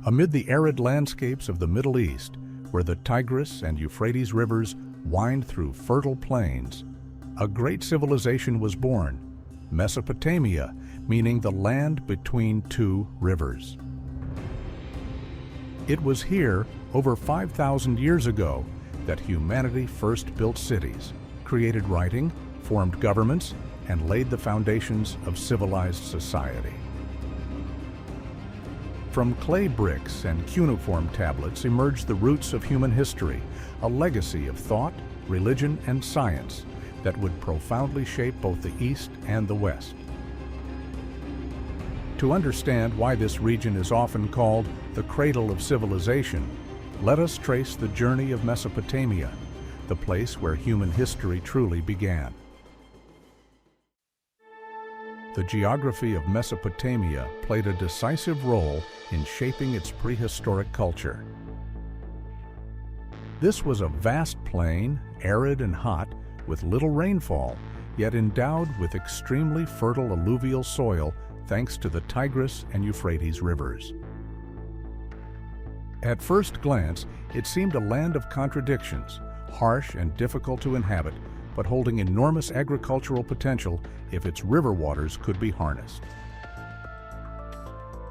Amid the arid landscapes of the Middle East, where the Tigris and Euphrates Rivers wind through fertile plains, a great civilization was born, Mesopotamia, meaning the land between two rivers. It was here, over 5,000 years ago, that humanity first built cities, created writing, formed governments, and laid the foundations of civilized society. From clay bricks and cuneiform tablets emerged the roots of human history, a legacy of thought, religion, and science that would profoundly shape both the East and the West. To understand why this region is often called the cradle of civilization, let us trace the journey of Mesopotamia, the place where human history truly began. The geography of Mesopotamia played a decisive role in shaping its prehistoric culture. This was a vast plain, arid and hot, with little rainfall, yet endowed with extremely fertile alluvial soil thanks to the Tigris and Euphrates rivers. At first glance, it seemed a land of contradictions, harsh and difficult to inhabit, but holding enormous agricultural potential if its river waters could be harnessed.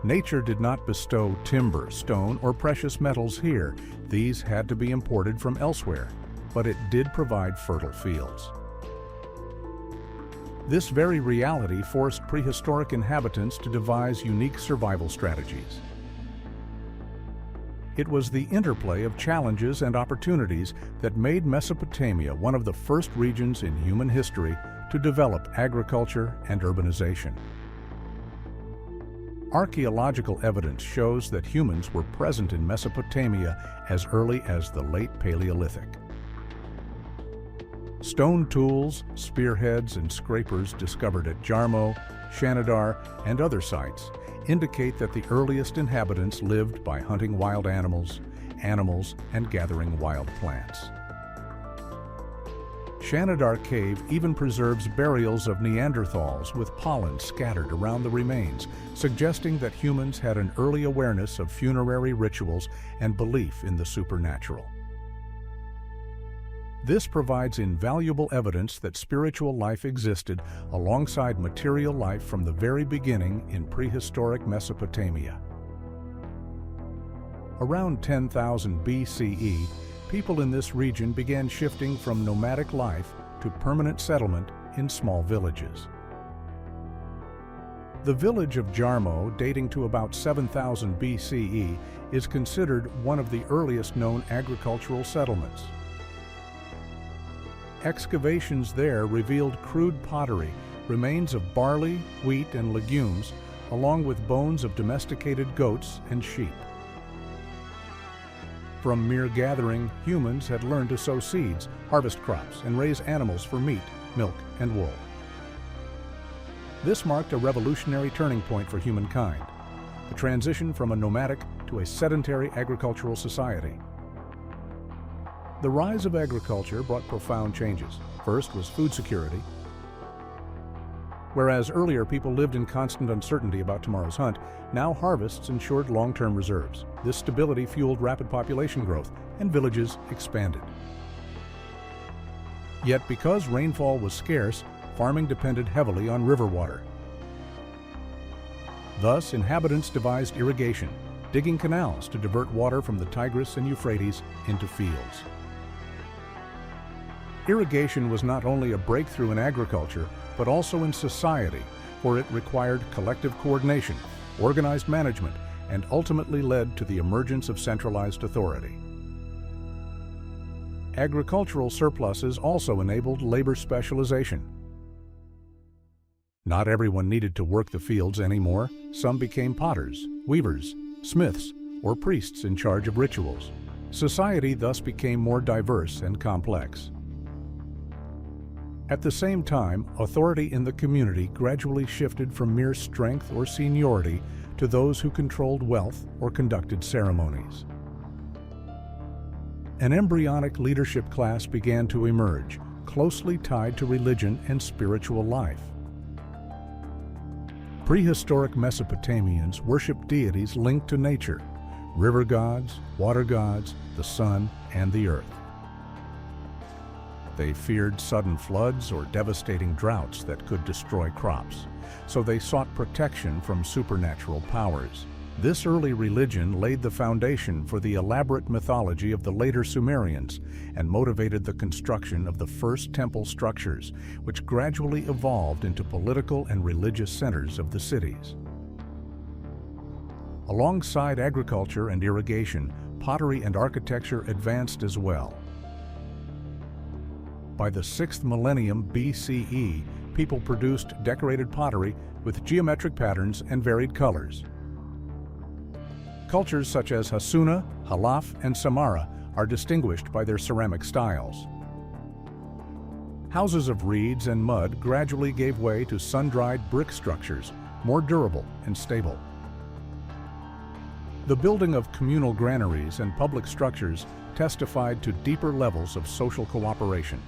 Nature did not bestow timber, stone, or precious metals here. These had to be imported from elsewhere, but it did provide fertile fields. This very reality forced prehistoric inhabitants to devise unique survival strategies. It was the interplay of challenges and opportunities that made Mesopotamia one of the first regions in human history to develop agriculture and urbanization. Archaeological evidence shows that humans were present in Mesopotamia as early as the late Paleolithic. Stone tools, spearheads, and scrapers discovered at Jarmo, Shanidar, and other sites indicate that the earliest inhabitants lived by hunting wild animals, and gathering wild plants. Shanidar Cave even preserves burials of Neanderthals with pollen scattered around the remains, suggesting that humans had an early awareness of funerary rituals and belief in the supernatural. This provides invaluable evidence that spiritual life existed alongside material life from the very beginning in prehistoric Mesopotamia. Around 10,000 BCE, people in this region began shifting from nomadic life to permanent settlement in small villages. The village of Jarmo, dating to about 7,000 BCE, is considered one of the earliest known agricultural settlements. Excavations there revealed crude pottery, remains of barley, wheat, and legumes, along with bones of domesticated goats and sheep. From mere gathering, humans had learned to sow seeds, harvest crops, and raise animals for meat, milk, and wool. This marked a revolutionary turning point for humankind, the transition from a nomadic to a sedentary agricultural society. The rise of agriculture brought profound changes. First was food security. Whereas earlier people lived in constant uncertainty about tomorrow's hunt, now harvests ensured long-term reserves. This stability fueled rapid population growth, and villages expanded. Yet because rainfall was scarce, farming depended heavily on river water. Thus, inhabitants devised irrigation, digging canals to divert water from the Tigris and Euphrates into fields. Irrigation was not only a breakthrough in agriculture, but also in society, for it required collective coordination, organized management, and ultimately led to the emergence of centralized authority. Agricultural surpluses also enabled labor specialization. Not everyone needed to work the fields anymore. Some became potters, weavers, smiths, or priests in charge of rituals. Society thus became more diverse and complex. At the same time, authority in the community gradually shifted from mere strength or seniority to those who controlled wealth or conducted ceremonies. An embryonic leadership class began to emerge, closely tied to religion and spiritual life. Prehistoric Mesopotamians worshipped deities linked to nature, river gods, water gods, the sun, and the earth. They feared sudden floods or devastating droughts that could destroy crops, so they sought protection from supernatural powers. This early religion laid the foundation for the elaborate mythology of the later Sumerians and motivated the construction of the first temple structures, which gradually evolved into political and religious centers of the cities. Alongside agriculture and irrigation, pottery and architecture advanced as well. By the 6th millennium BCE, people produced decorated pottery with geometric patterns and varied colors. Cultures such as Hassuna, Halaf, and Samarra are distinguished by their ceramic styles. Houses of reeds and mud gradually gave way to sun-dried brick structures, more durable and stable. The building of communal granaries and public structures testified to deeper levels of social cooperation.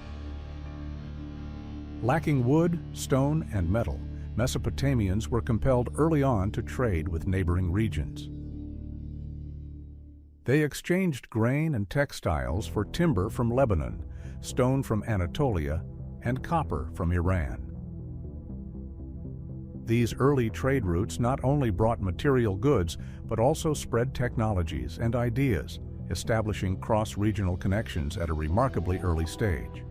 Lacking wood, stone, and metal, Mesopotamians were compelled early on to trade with neighboring regions. They exchanged grain and textiles for timber from Lebanon, stone from Anatolia, and copper from Iran. These early trade routes not only brought material goods, but also spread technologies and ideas, establishing cross-regional connections at a remarkably early stage.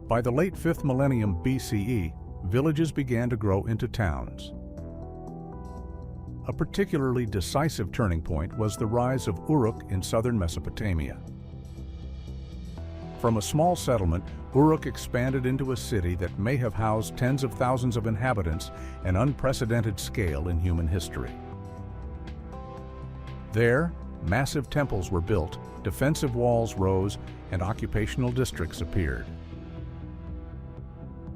By the late 5th millennium BCE, villages began to grow into towns. A particularly decisive turning point was the rise of Uruk in southern Mesopotamia. From a small settlement, Uruk expanded into a city that may have housed tens of thousands of inhabitants, an unprecedented scale in human history. There, massive temples were built, defensive walls rose, and occupational districts appeared.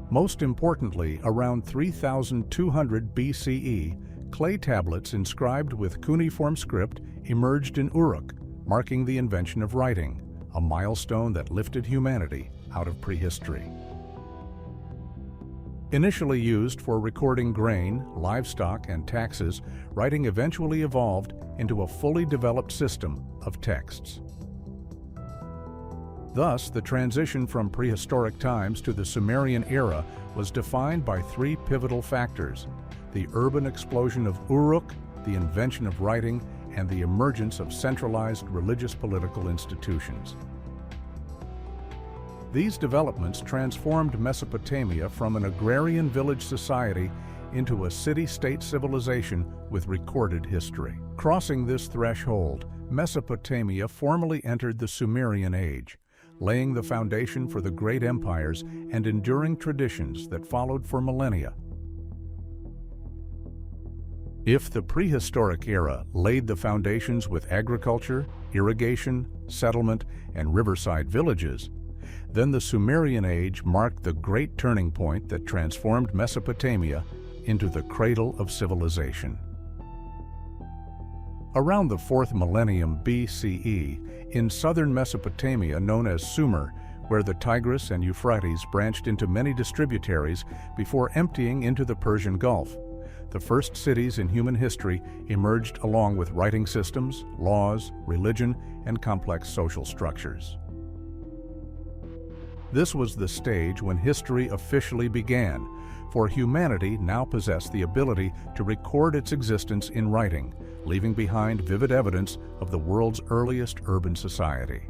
Most importantly, around 3200 BCE, clay tablets inscribed with cuneiform script emerged in Uruk, marking the invention of writing, a milestone that lifted humanity out of prehistory. Initially used for recording grain, livestock, and taxes, writing eventually evolved into a fully developed system of texts. Thus, the transition from prehistoric times to the Sumerian era was defined by three pivotal factors: the urban explosion of Uruk, the invention of writing, and the emergence of centralized religious political institutions. These developments transformed Mesopotamia from an agrarian village society into a city-state civilization with recorded history. Crossing this threshold, Mesopotamia formally entered the Sumerian age, laying the foundation for the great empires and enduring traditions that followed for millennia. If the prehistoric era laid the foundations with agriculture, irrigation, settlement, and riverside villages, then the Sumerian age marked the great turning point that transformed Mesopotamia into the cradle of civilization. Around the 4th millennium BCE, in southern Mesopotamia known as Sumer, where the Tigris and Euphrates branched into many distributaries before emptying into the Persian Gulf, the first cities in human history emerged along with writing systems, laws, religion, and complex social structures. This was the stage when history officially began, for humanity now possessed the ability to record its existence in writing, leaving behind vivid evidence of the world's earliest urban society.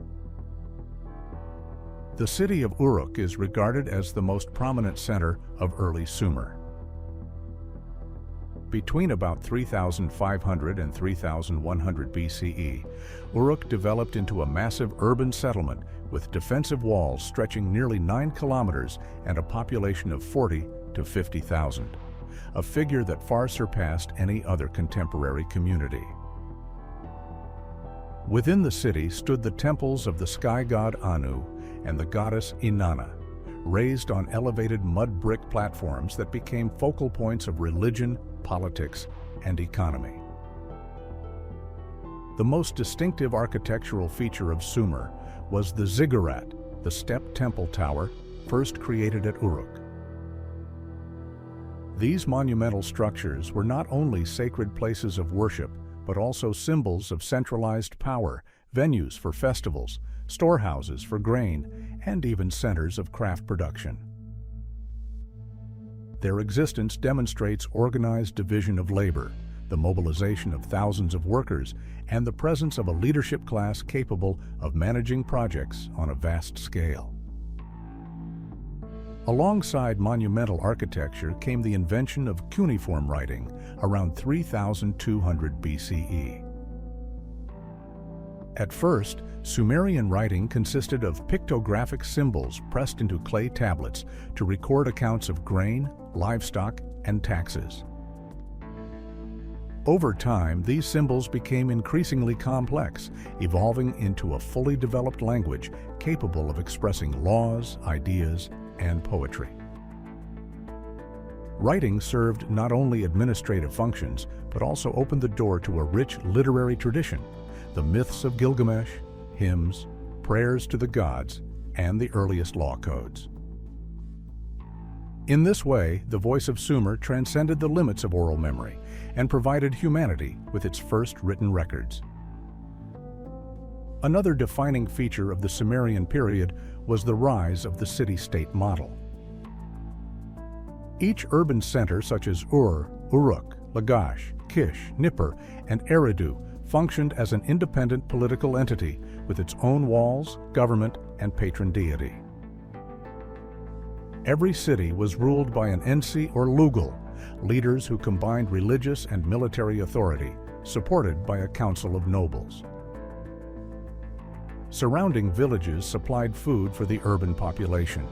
The city of Uruk is regarded as the most prominent center of early Sumer. Between about 3,500 and 3,100 BCE, Uruk developed into a massive urban settlement with defensive walls stretching nearly 9 kilometers and a population of 40 to 50,000, a figure that far surpassed any other contemporary community. Within the city stood the temples of the sky god Anu and the goddess Inanna, raised on elevated mud brick platforms that became focal points of religion, politics, and economy. The most distinctive architectural feature of Sumer was the ziggurat, the step temple tower, first created at Uruk. These monumental structures were not only sacred places of worship, but also symbols of centralized power, venues for festivals, storehouses for grain, and even centers of craft production. Their existence demonstrates organized division of labor, the mobilization of thousands of workers, and the presence of a leadership class capable of managing projects on a vast scale. Alongside monumental architecture came the invention of cuneiform writing around 3200 BCE. At first, Sumerian writing consisted of pictographic symbols pressed into clay tablets to record accounts of grain, livestock, and taxes. Over time, these symbols became increasingly complex, evolving into a fully developed language capable of expressing laws, ideas, and poetry. Writing served not only administrative functions, but also opened the door to a rich literary tradition, the myths of Gilgamesh, hymns, prayers to the gods, and the earliest law codes. In this way, the voice of Sumer transcended the limits of oral memory and provided humanity with its first written records. Another defining feature of the Sumerian period was the rise of the city-state model. Each urban center such as Ur, Uruk, Lagash, Kish, Nippur, and Eridu functioned as an independent political entity with its own walls, government, and patron deity. Every city was ruled by an ensi or lugal, leaders who combined religious and military authority, supported by a council of nobles. Surrounding villages supplied food for the urban population.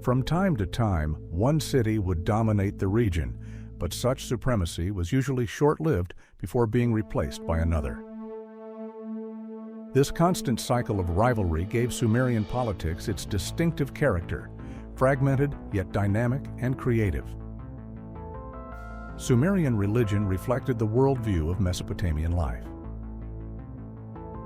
From time to time, one city would dominate the region, but such supremacy was usually short-lived before being replaced by another. This constant cycle of rivalry gave Sumerian politics its distinctive character, fragmented yet dynamic and creative. Sumerian religion reflected the worldview of Mesopotamian life.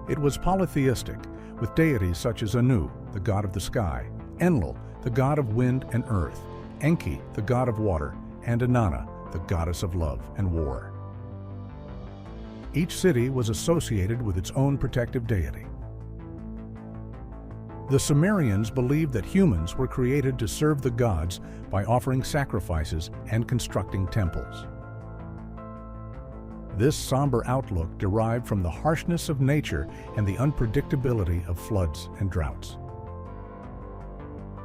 It was polytheistic, with deities such as Anu, the god of the sky, Enlil, the god of wind and earth, Enki, the god of water, and Inanna, the goddess of love and war. Each city was associated with its own protective deity. The Sumerians believed that humans were created to serve the gods by offering sacrifices and constructing temples. This somber outlook derived from the harshness of nature and the unpredictability of floods and droughts.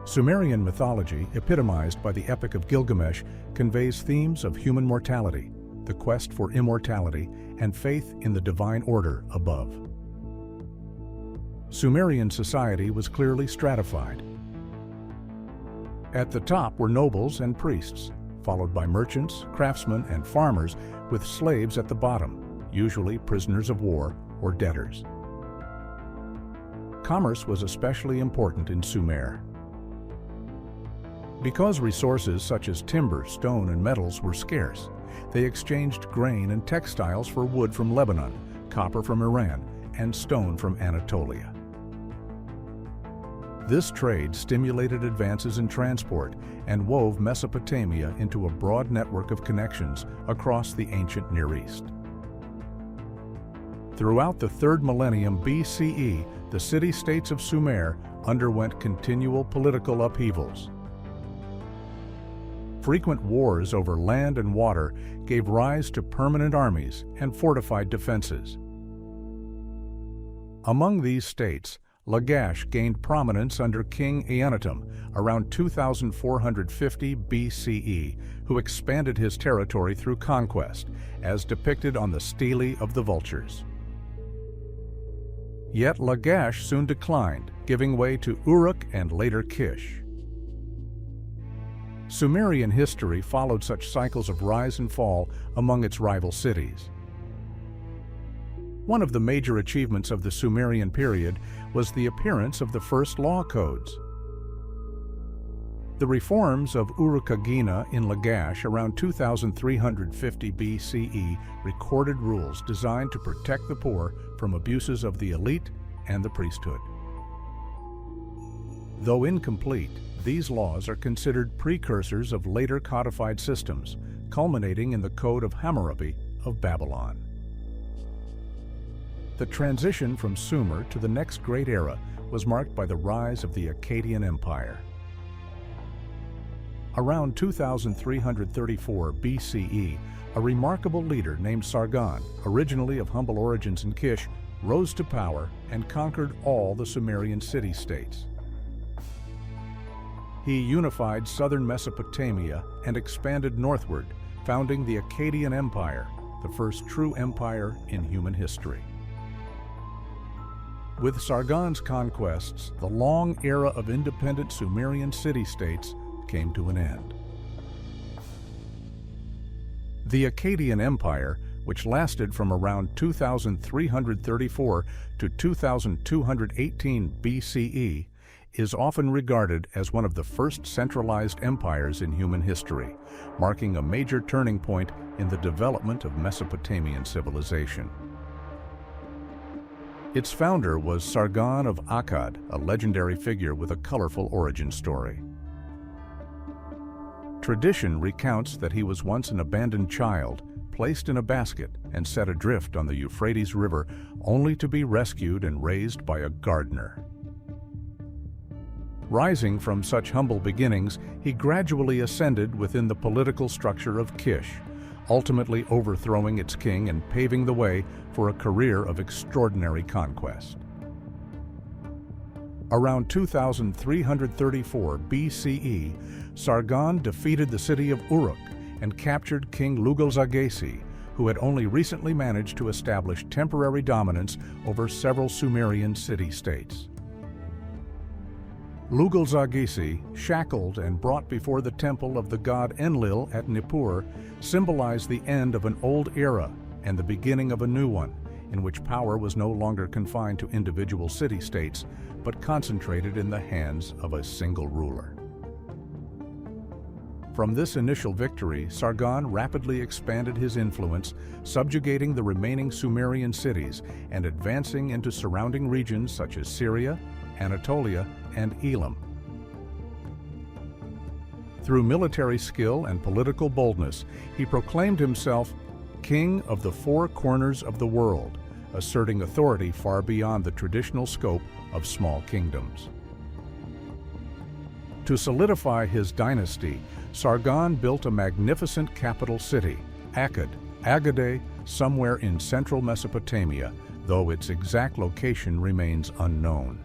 Sumerian mythology, epitomized by the Epic of Gilgamesh, conveys themes of human mortality, the quest for immortality, and faith in the divine order above. Sumerian society was clearly stratified. At the top were nobles and priests, followed by merchants, craftsmen, and farmers, with slaves at the bottom, usually prisoners of war or debtors. Commerce was especially important in Sumer. Because resources such as timber, stone, and metals were scarce, they exchanged grain and textiles for wood from Lebanon, copper from Iran, and stone from Anatolia. This trade stimulated advances in transport and wove Mesopotamia into a broad network of connections across the ancient Near East. Throughout the 3rd millennium BCE, the city-states of Sumer underwent continual political upheavals. Frequent wars over land and water gave rise to permanent armies and fortified defenses. Among these states, Lagash gained prominence under King Eannatum around 2450 BCE, who expanded his territory through conquest, as depicted on the stele of the vultures. Yet Lagash soon declined, giving way to Uruk and later Kish. Sumerian history followed such cycles of rise and fall among its rival cities. One of the major achievements of the Sumerian period was the appearance of the first law codes. The reforms of Uruk-agina in Lagash around 2350 BCE recorded rules designed to protect the poor from abuses of the elite and the priesthood. Though incomplete, these laws are considered precursors of later codified systems, culminating in the Code of Hammurabi of Babylon. The transition from Sumer to the next great era was marked by the rise of the Akkadian Empire. Around 2334 BCE, a remarkable leader named Sargon, originally of humble origins in Kish, rose to power and conquered all the Sumerian city-states. He unified southern Mesopotamia and expanded northward, founding the Akkadian Empire, the first true empire in human history. With Sargon's conquests, the long era of independent Sumerian city-states came to an end. The Akkadian Empire, which lasted from around 2334 to 2218 BCE, is often regarded as one of the first centralized empires in human history, marking a major turning point in the development of Mesopotamian civilization. Its founder was Sargon of Akkad, a legendary figure with a colorful origin story. Tradition recounts that he was once an abandoned child, placed in a basket and set adrift on the Euphrates River, only to be rescued and raised by a gardener. Rising from such humble beginnings, he gradually ascended within the political structure of Kish, ultimately overthrowing its king and paving the way for a career of extraordinary conquest. Around 2334 BCE, Sargon defeated the city of Uruk and captured King Lugal-Zaggisi, who had only recently managed to establish temporary dominance over several Sumerian city-states. Lugal-Zaggisi, shackled and brought before the temple of the god Enlil at Nippur, symbolized the end of an old era and the beginning of a new one, in which power was no longer confined to individual city-states, but concentrated in the hands of a single ruler. From this initial victory, Sargon rapidly expanded his influence, subjugating the remaining Sumerian cities and advancing into surrounding regions such as Syria, Anatolia, and Elam. Through military skill and political boldness, he proclaimed himself king of the four corners of the world, asserting authority far beyond the traditional scope of small kingdoms. To solidify his dynasty, Sargon built a magnificent capital city, Akkad, Agade, somewhere in central Mesopotamia, though its exact location remains unknown.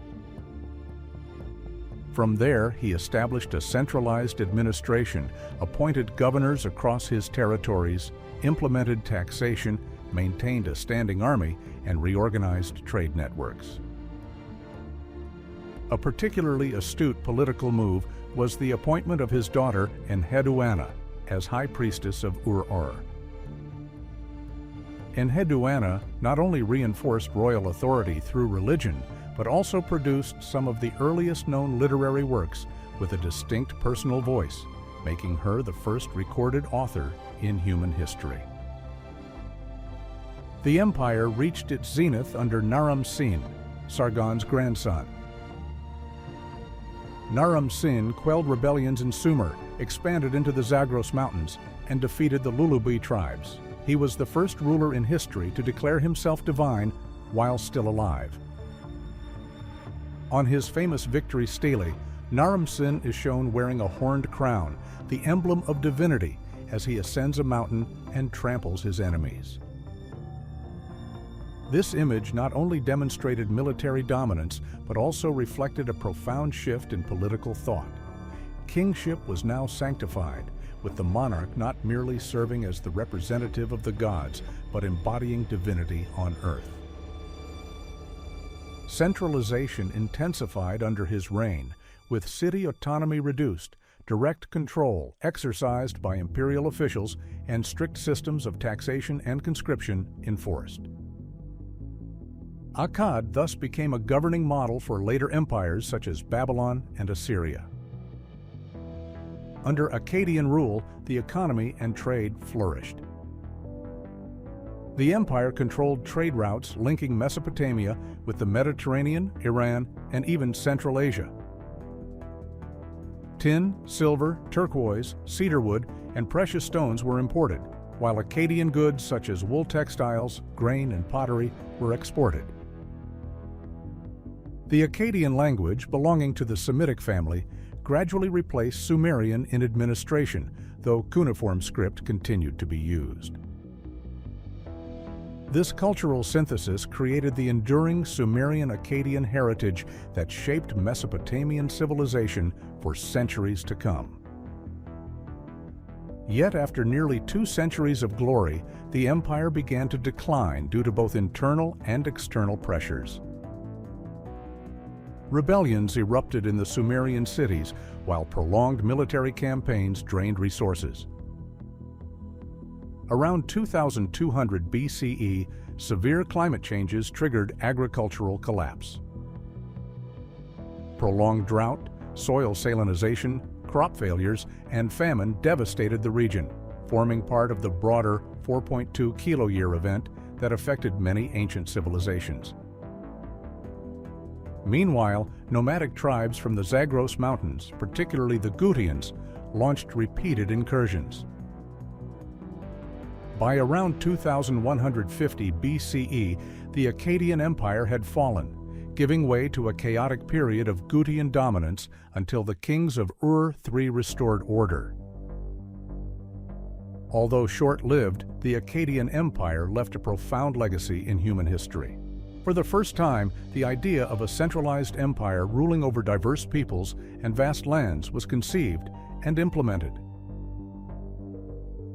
From there, he established a centralized administration, appointed governors across his territories, implemented taxation, maintained a standing army, and reorganized trade networks. A particularly astute political move was the appointment of his daughter Enheduanna as high priestess of Ur-Ur. Enheduanna not only reinforced royal authority through religion, but also produced some of the earliest known literary works with a distinct personal voice, making her the first recorded author in human history. The empire reached its zenith under Naram-Sin, Sargon's grandson. Naram-Sin quelled rebellions in Sumer, expanded into the Zagros Mountains, and defeated the Lulubi tribes. He was the first ruler in history to declare himself divine while still alive. On his famous victory stele, Naram-Sin is shown wearing a horned crown, the emblem of divinity, as he ascends a mountain and tramples his enemies. This image not only demonstrated military dominance, but also reflected a profound shift in political thought. Kingship was now sanctified, with the monarch not merely serving as the representative of the gods, but embodying divinity on earth. Centralization intensified under his reign, with city autonomy reduced, direct control exercised by imperial officials, and strict systems of taxation and conscription enforced. Akkad thus became a governing model for later empires such as Babylon and Assyria. Under Akkadian rule, the economy and trade flourished. The empire controlled trade routes linking Mesopotamia with the Mediterranean, Iran, and even Central Asia. Tin, silver, turquoise, cedarwood, and precious stones were imported, while Akkadian goods such as wool textiles, grain, and pottery were exported. The Akkadian language, belonging to the Semitic family, gradually replaced Sumerian in administration, though cuneiform script continued to be used. This cultural synthesis created the enduring Sumerian-Akkadian heritage that shaped Mesopotamian civilization for centuries to come. Yet after nearly 2 centuries of glory, the empire began to decline due to both internal and external pressures. Rebellions erupted in the Sumerian cities, while prolonged military campaigns drained resources. Around 2200 BCE, severe climate changes triggered agricultural collapse. Prolonged drought, soil salinization, crop failures, and famine devastated the region, forming part of the broader 4.2 kiloyear event that affected many ancient civilizations. Meanwhile, nomadic tribes from the Zagros Mountains, particularly the Gutians, launched repeated incursions. By around 2150 BCE, the Akkadian Empire had fallen, giving way to a chaotic period of Gutian dominance until the kings of Ur III restored order. Although short-lived, the Akkadian Empire left a profound legacy in human history. For the first time, the idea of a centralized empire ruling over diverse peoples and vast lands was conceived and implemented.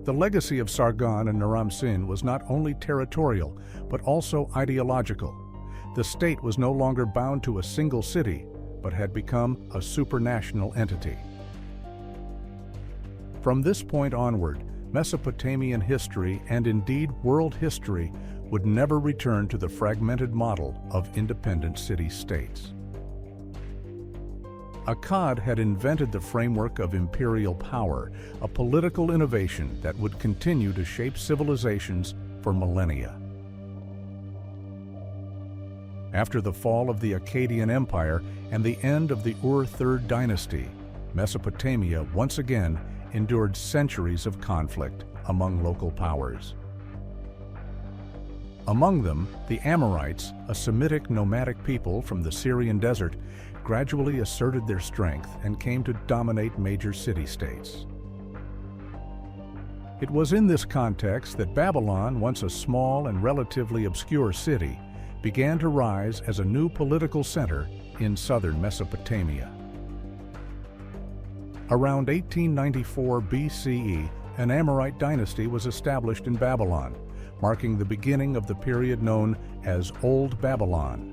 The legacy of Sargon and Naram-Sin was not only territorial, but also ideological. The state was no longer bound to a single city, but had become a supranational entity. From this point onward, Mesopotamian history, and indeed world history, would never return to the fragmented model of independent city-states. Akkad had invented the framework of imperial power, a political innovation that would continue to shape civilizations for millennia. After the fall of the Akkadian Empire and the end of the Ur III dynasty, Mesopotamia once again endured centuries of conflict among local powers. Among them, the Amorites, a Semitic nomadic people from the Syrian desert, gradually asserted their strength and came to dominate major city-states. It was in this context that Babylon, once a small and relatively obscure city, began to rise as a new political center in southern Mesopotamia. Around 1894 BCE, an Amorite dynasty was established in Babylon, marking the beginning of the period known as Old Babylon.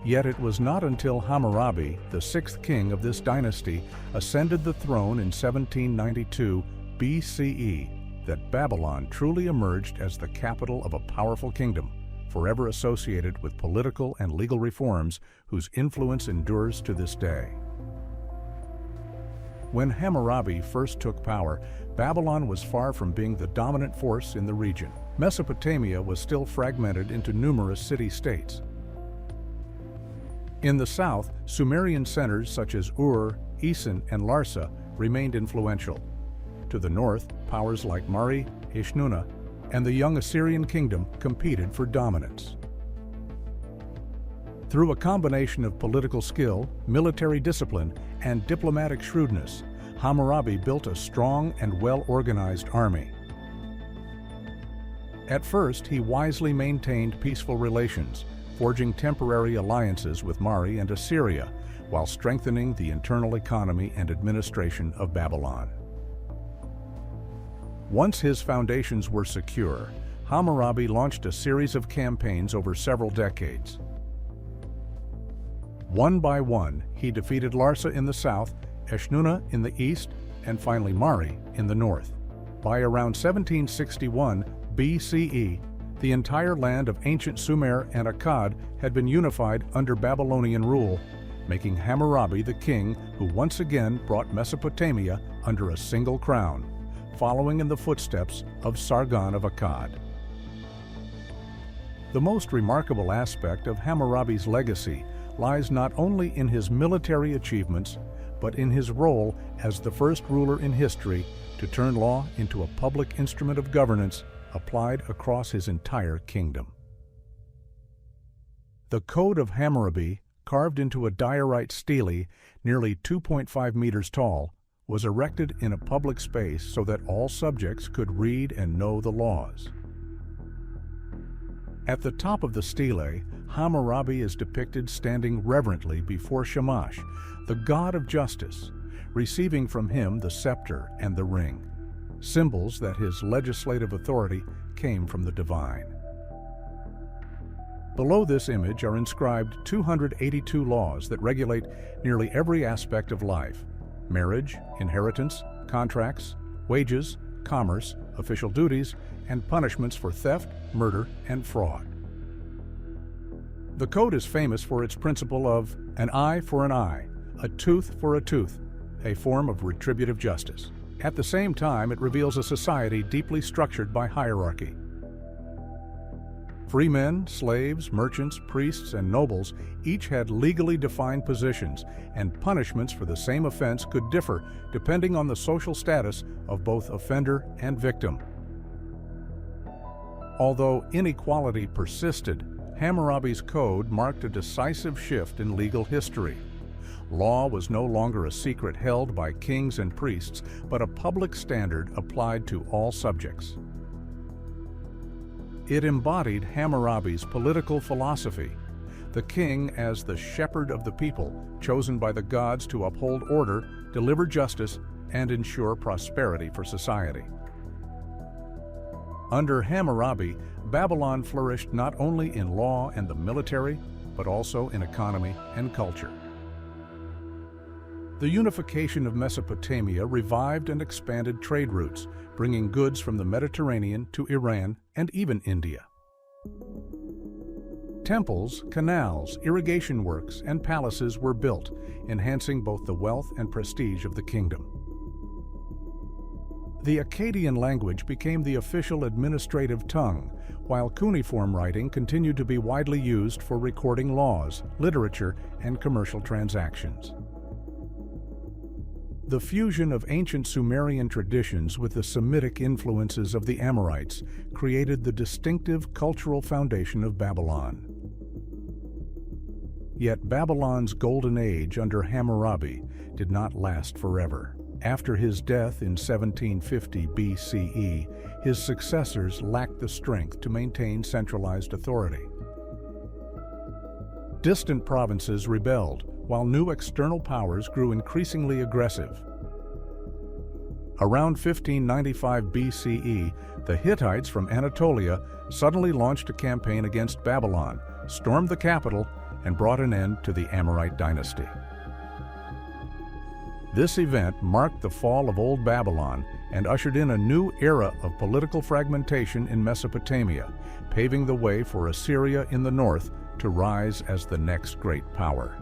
Yet it was not until Hammurabi, the 6th king of this dynasty, ascended the throne in 1792 BCE that Babylon truly emerged as the capital of a powerful kingdom, forever associated with political and legal reforms whose influence endures to this day. When Hammurabi first took power, Babylon was far from being the dominant force in the region. Mesopotamia was still fragmented into numerous city-states. In the south, Sumerian centers such as Ur, Isin, and Larsa remained influential. To the north, powers like Mari, Ishnuna, and the young Assyrian kingdom competed for dominance. Through a combination of political skill, military discipline, and diplomatic shrewdness, Hammurabi built a strong and well-organized army. At first, he wisely maintained peaceful relations, forging temporary alliances with Mari and Assyria, while strengthening the internal economy and administration of Babylon. Once his foundations were secure, Hammurabi launched a series of campaigns over several decades. One by one, he defeated Larsa in the south, Ishnuna in the east, and finally Mari in the north. By around 1761 BCE, the entire land of ancient Sumer and Akkad had been unified under Babylonian rule, making Hammurabi the king who once again brought Mesopotamia under a single crown, following in the footsteps of Sargon of Akkad. The most remarkable aspect of Hammurabi's legacy lies not only in his military achievements, but in his role as the first ruler in history to turn law into a public instrument of governance applied across his entire kingdom. The Code of Hammurabi, carved into a diorite stele nearly 2.5 meters tall, was erected in a public space so that all subjects could read and know the laws. At the top of the stele, Hammurabi is depicted standing reverently before Shamash, the god of justice, receiving from him the scepter and the ring, symbols that his legislative authority came from the divine. Below this image are inscribed 282 laws that regulate nearly every aspect of life: marriage, inheritance, contracts, wages, commerce, official duties, and punishments for theft, murder, and fraud. The code is famous for its principle of an eye for an eye, a tooth for a tooth, a form of retributive justice. At the same time, it reveals a society deeply structured by hierarchy. Free men, slaves, merchants, priests, and nobles each had legally defined positions, and punishments for the same offense could differ depending on the social status of both offender and victim. Although inequality persisted, Hammurabi's code marked a decisive shift in legal history. Law was no longer a secret held by kings and priests, but a public standard applied to all subjects. It embodied Hammurabi's political philosophy, the king as the shepherd of the people, chosen by the gods to uphold order, deliver justice, and ensure prosperity for society. Under Hammurabi, Babylon flourished not only in law and the military, but also in economy and culture. The unification of Mesopotamia revived and expanded trade routes, bringing goods from the Mediterranean to Iran and even India. Temples, canals, irrigation works, and palaces were built, enhancing both the wealth and prestige of the kingdom. The Akkadian language became the official administrative tongue, while cuneiform writing continued to be widely used for recording laws, literature, and commercial transactions. The fusion of ancient Sumerian traditions with the Semitic influences of the Amorites created the distinctive cultural foundation of Babylon. Yet Babylon's golden age under Hammurabi did not last forever. After his death in 1750 BCE, his successors lacked the strength to maintain centralized authority. Distant provinces rebelled, while new external powers grew increasingly aggressive. Around 1595 BCE, the Hittites from Anatolia suddenly launched a campaign against Babylon, stormed the capital, and brought an end to the Amorite dynasty. This event marked the fall of Old Babylon and ushered in a new era of political fragmentation in Mesopotamia, paving the way for Assyria in the north to rise as the next great power.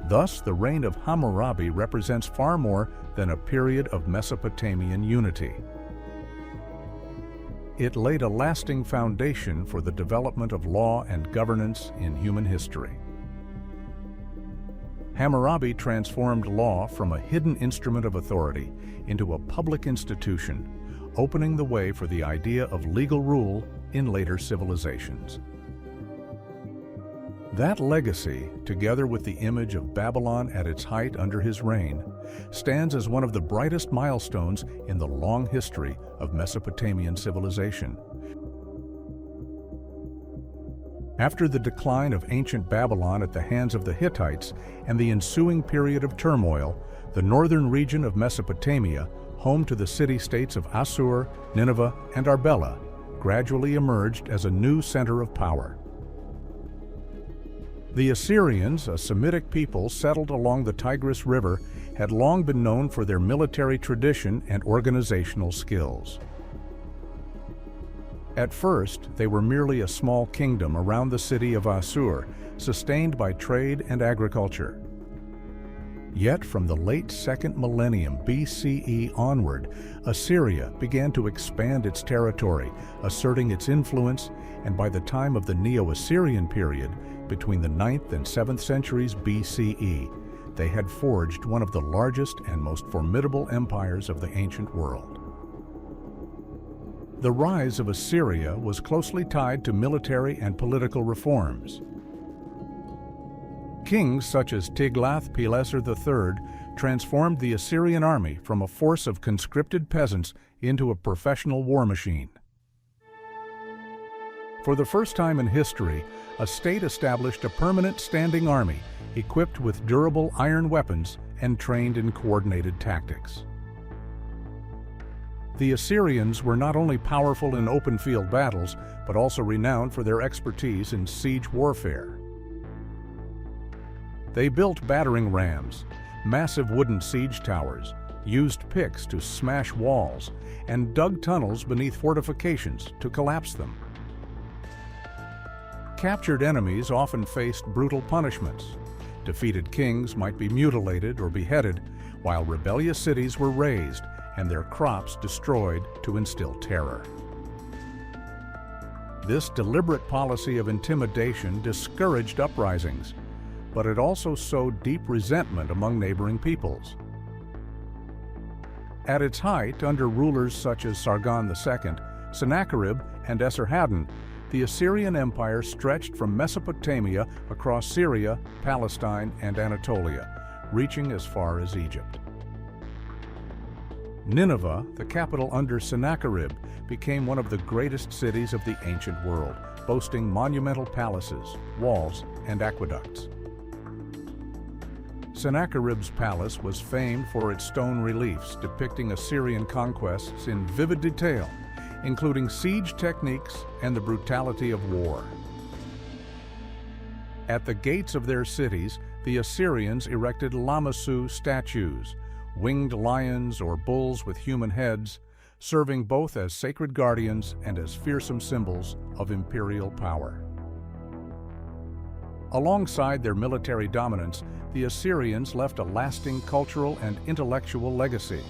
Thus, the reign of Hammurabi represents far more than a period of Mesopotamian unity. It laid a lasting foundation for the development of law and governance in human history. Hammurabi transformed law from a hidden instrument of authority into a public institution, opening the way for the idea of legal rule in later civilizations. That legacy, together with the image of Babylon at its height under his reign, stands as one of the brightest milestones in the long history of Mesopotamian civilization. After the decline of ancient Babylon at the hands of the Hittites and the ensuing period of turmoil, the northern region of Mesopotamia, home to the city-states of Assur, Nineveh, and Arbela, gradually emerged as a new center of power. The Assyrians, a Semitic people settled along the Tigris River, had long been known for their military tradition and organizational skills. At first, they were merely a small kingdom around the city of Assur, sustained by trade and agriculture. Yet from the late 2nd millennium BCE onward, Assyria began to expand its territory, asserting its influence, and by the time of the Neo-Assyrian period, between the 9th and 7th centuries BCE, they had forged one of the largest and most formidable empires of the ancient world. The rise of Assyria was closely tied to military and political reforms. Kings such as Tiglath-Pileser III transformed the Assyrian army from a force of conscripted peasants into a professional war machine. For the first time in history, a state established a permanent standing army equipped with durable iron weapons and trained in coordinated tactics. The Assyrians were not only powerful in open field battles, but also renowned for their expertise in siege warfare. They built battering rams, massive wooden siege towers, used picks to smash walls, and dug tunnels beneath fortifications to collapse them. Captured enemies often faced brutal punishments. Defeated kings might be mutilated or beheaded, while rebellious cities were razed and their crops destroyed to instill terror. This deliberate policy of intimidation discouraged uprisings, but it also sowed deep resentment among neighboring peoples. At its height, under rulers such as Sargon II, Sennacherib, and Esarhaddon, the Assyrian Empire stretched from Mesopotamia across Syria, Palestine, and Anatolia, reaching as far as Egypt. Nineveh, the capital under Sennacherib, became one of the greatest cities of the ancient world, boasting monumental palaces, walls, and aqueducts. Sennacherib's palace was famed for its stone reliefs depicting Assyrian conquests in vivid detail, including siege techniques and the brutality of war. At the gates of their cities, the Assyrians erected lamassu statues, winged lions or bulls with human heads, serving both as sacred guardians and as fearsome symbols of imperial power. Alongside their military dominance, the Assyrians left a lasting cultural and intellectual legacy.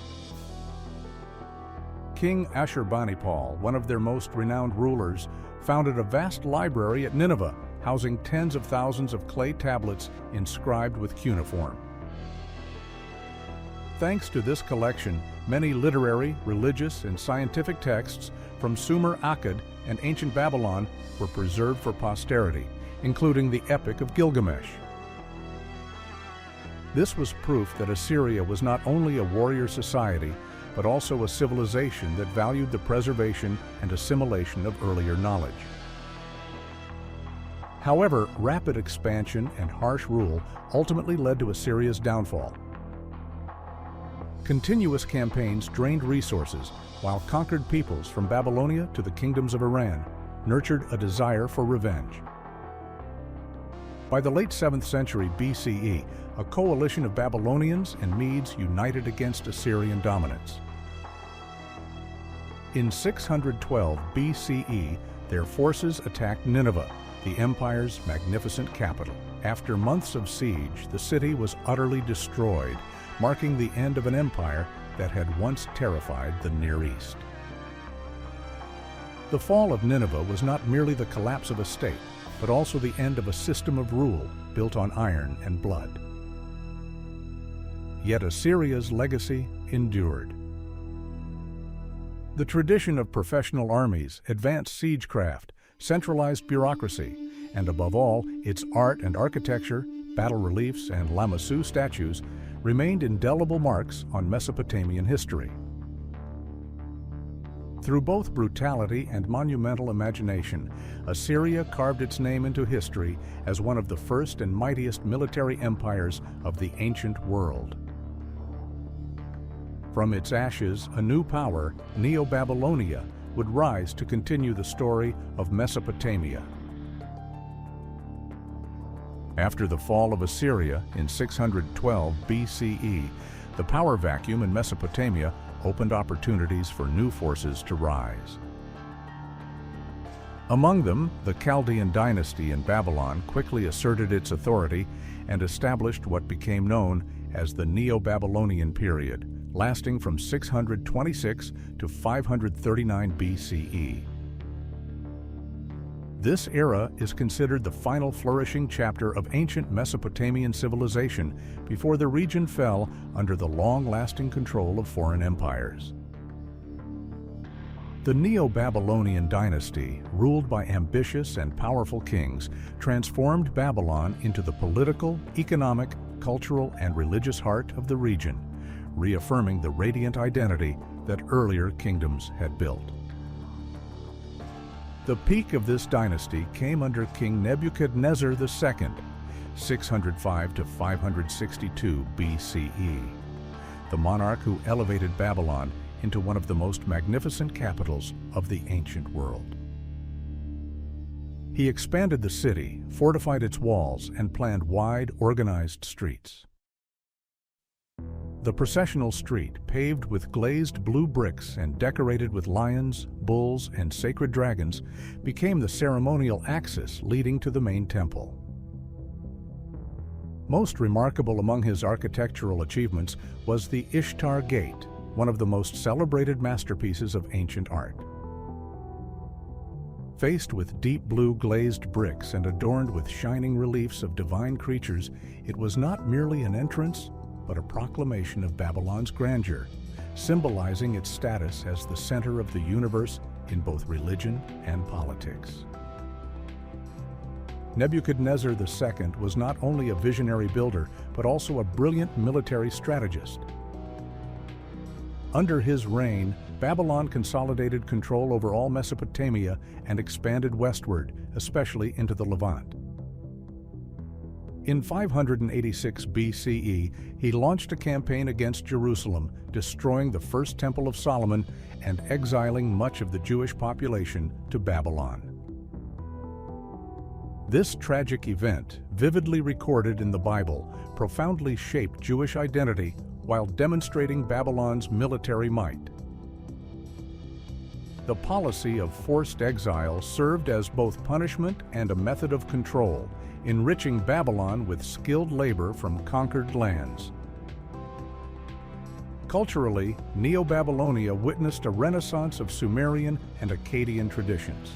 King Ashurbanipal, one of their most renowned rulers, founded a vast library at Nineveh, housing tens of thousands of clay tablets inscribed with cuneiform. Thanks to this collection, many literary, religious, and scientific texts from Sumer Akkad and ancient Babylon were preserved for posterity, including the Epic of Gilgamesh. This was proof that Assyria was not only a warrior society, but also a civilization that valued the preservation and assimilation of earlier knowledge. However, rapid expansion and harsh rule ultimately led to Assyria's downfall. Continuous campaigns drained resources, while conquered peoples from Babylonia to the kingdoms of Iran nurtured a desire for revenge. By the late 7th century BCE, a coalition of Babylonians and Medes united against Assyrian dominance. In 612 BCE, their forces attacked Nineveh, the empire's magnificent capital. After months of siege, the city was utterly destroyed, marking the end of an empire that had once terrified the Near East. The fall of Nineveh was not merely the collapse of a state, but also the end of a system of rule built on iron and blood. Yet Assyria's legacy endured. The tradition of professional armies, advanced siegecraft, centralized bureaucracy, and above all, its art and architecture, battle reliefs, and lamassu statues remained indelible marks on Mesopotamian history. Through both brutality and monumental imagination, Assyria carved its name into history as one of the first and mightiest military empires of the ancient world. From its ashes, a new power, Neo-Babylonia, would rise to continue the story of Mesopotamia. After the fall of Assyria in 612 BCE, the power vacuum in Mesopotamia opened opportunities for new forces to rise. Among them, the Chaldean dynasty in Babylon quickly asserted its authority and established what became known as the Neo-Babylonian period, lasting from 626 to 539 BCE. This era is considered the final flourishing chapter of ancient Mesopotamian civilization before the region fell under the long-lasting control of foreign empires. The Neo-Babylonian dynasty, ruled by ambitious and powerful kings, transformed Babylon into the political, economic, cultural, and religious heart of the region, reaffirming the radiant identity that earlier kingdoms had built. The peak of this dynasty came under King Nebuchadnezzar II, 605 to 562 BCE, the monarch who elevated Babylon into one of the most magnificent capitals of the ancient world. He expanded the city, fortified its walls, and planned wide, organized streets. The processional street, paved with glazed blue bricks and decorated with lions, bulls, and sacred dragons, became the ceremonial axis leading to the main temple. Most remarkable among his architectural achievements was the Ishtar Gate, one of the most celebrated masterpieces of ancient art. Faced with deep blue glazed bricks and adorned with shining reliefs of divine creatures, it was not merely an entrance, but a proclamation of Babylon's grandeur, symbolizing its status as the center of the universe in both religion and politics. Nebuchadnezzar II was not only a visionary builder, but also a brilliant military strategist. Under his reign, Babylon consolidated control over all Mesopotamia and expanded westward, especially into the Levant. In 586 BCE, he launched a campaign against Jerusalem, destroying the first Temple of Solomon and exiling much of the Jewish population to Babylon. This tragic event, vividly recorded in the Bible, profoundly shaped Jewish identity while demonstrating Babylon's military might. The policy of forced exile served as both punishment and a method of control, enriching Babylon with skilled labor from conquered lands. Culturally, Neo-Babylonia witnessed a renaissance of Sumerian and Akkadian traditions.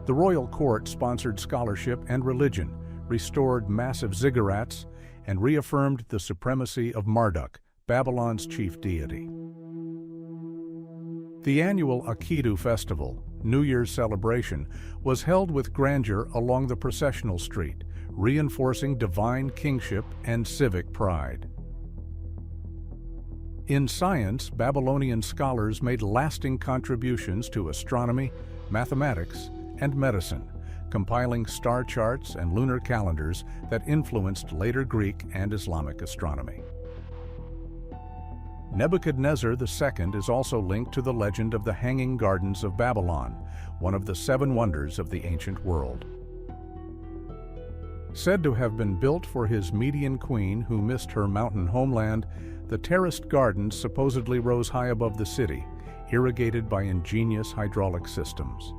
The royal court sponsored scholarship and religion, restored massive ziggurats, and reaffirmed the supremacy of Marduk, Babylon's chief deity. The annual Akidu festival, New Year's celebration, was held with grandeur along the processional street, reinforcing divine kingship and civic pride. In science, Babylonian scholars made lasting contributions to astronomy, mathematics, and medicine, compiling star charts and lunar calendars that influenced later Greek and Islamic astronomy. Nebuchadnezzar II is also linked to the legend of the Hanging Gardens of Babylon, one of the 7 wonders of the ancient world. Said to have been built for his Median queen who missed her mountain homeland, the terraced gardens supposedly rose high above the city, irrigated by ingenious hydraulic systems.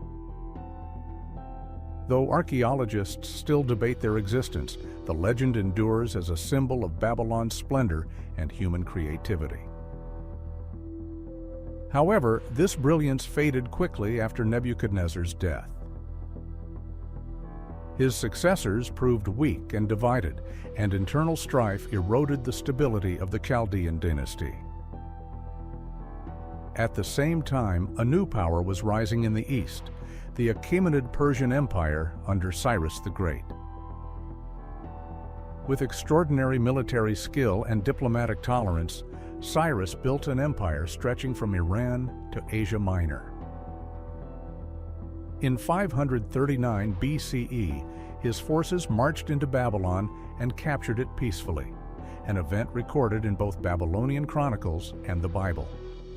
Though archaeologists still debate their existence, the legend endures as a symbol of Babylon's splendor and human creativity. However, this brilliance faded quickly after Nebuchadnezzar's death. His successors proved weak and divided, and internal strife eroded the stability of the Chaldean dynasty. At the same time, a new power was rising in the east, the Achaemenid Persian Empire under Cyrus the Great. With extraordinary military skill and diplomatic tolerance, Cyrus built an empire stretching from Iran to Asia Minor. In 539 BCE, his forces marched into Babylon and captured it peacefully, an event recorded in both Babylonian chronicles and the Bible.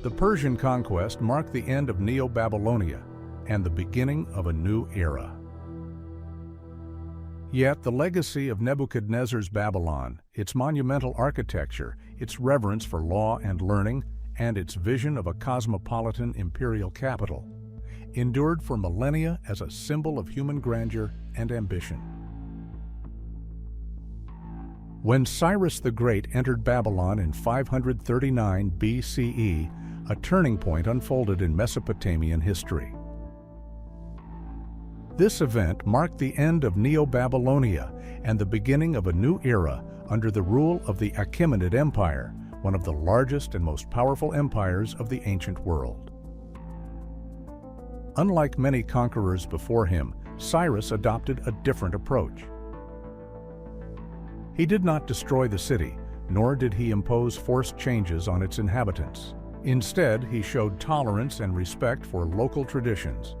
The Persian conquest marked the end of Neo-Babylonia and the beginning of a new era. Yet the legacy of Nebuchadnezzar's Babylon, its monumental architecture, its reverence for law and learning, and its vision of a cosmopolitan imperial capital, endured for millennia as a symbol of human grandeur and ambition. When Cyrus the Great entered Babylon in 539 BCE, a turning point unfolded in Mesopotamian history. This event marked the end of Neo-Babylonia and the beginning of a new era under the rule of the Achaemenid Empire, one of the largest and most powerful empires of the ancient world. Unlike many conquerors before him, Cyrus adopted a different approach. He did not destroy the city, nor did he impose forced changes on its inhabitants. Instead, he showed tolerance and respect for local traditions.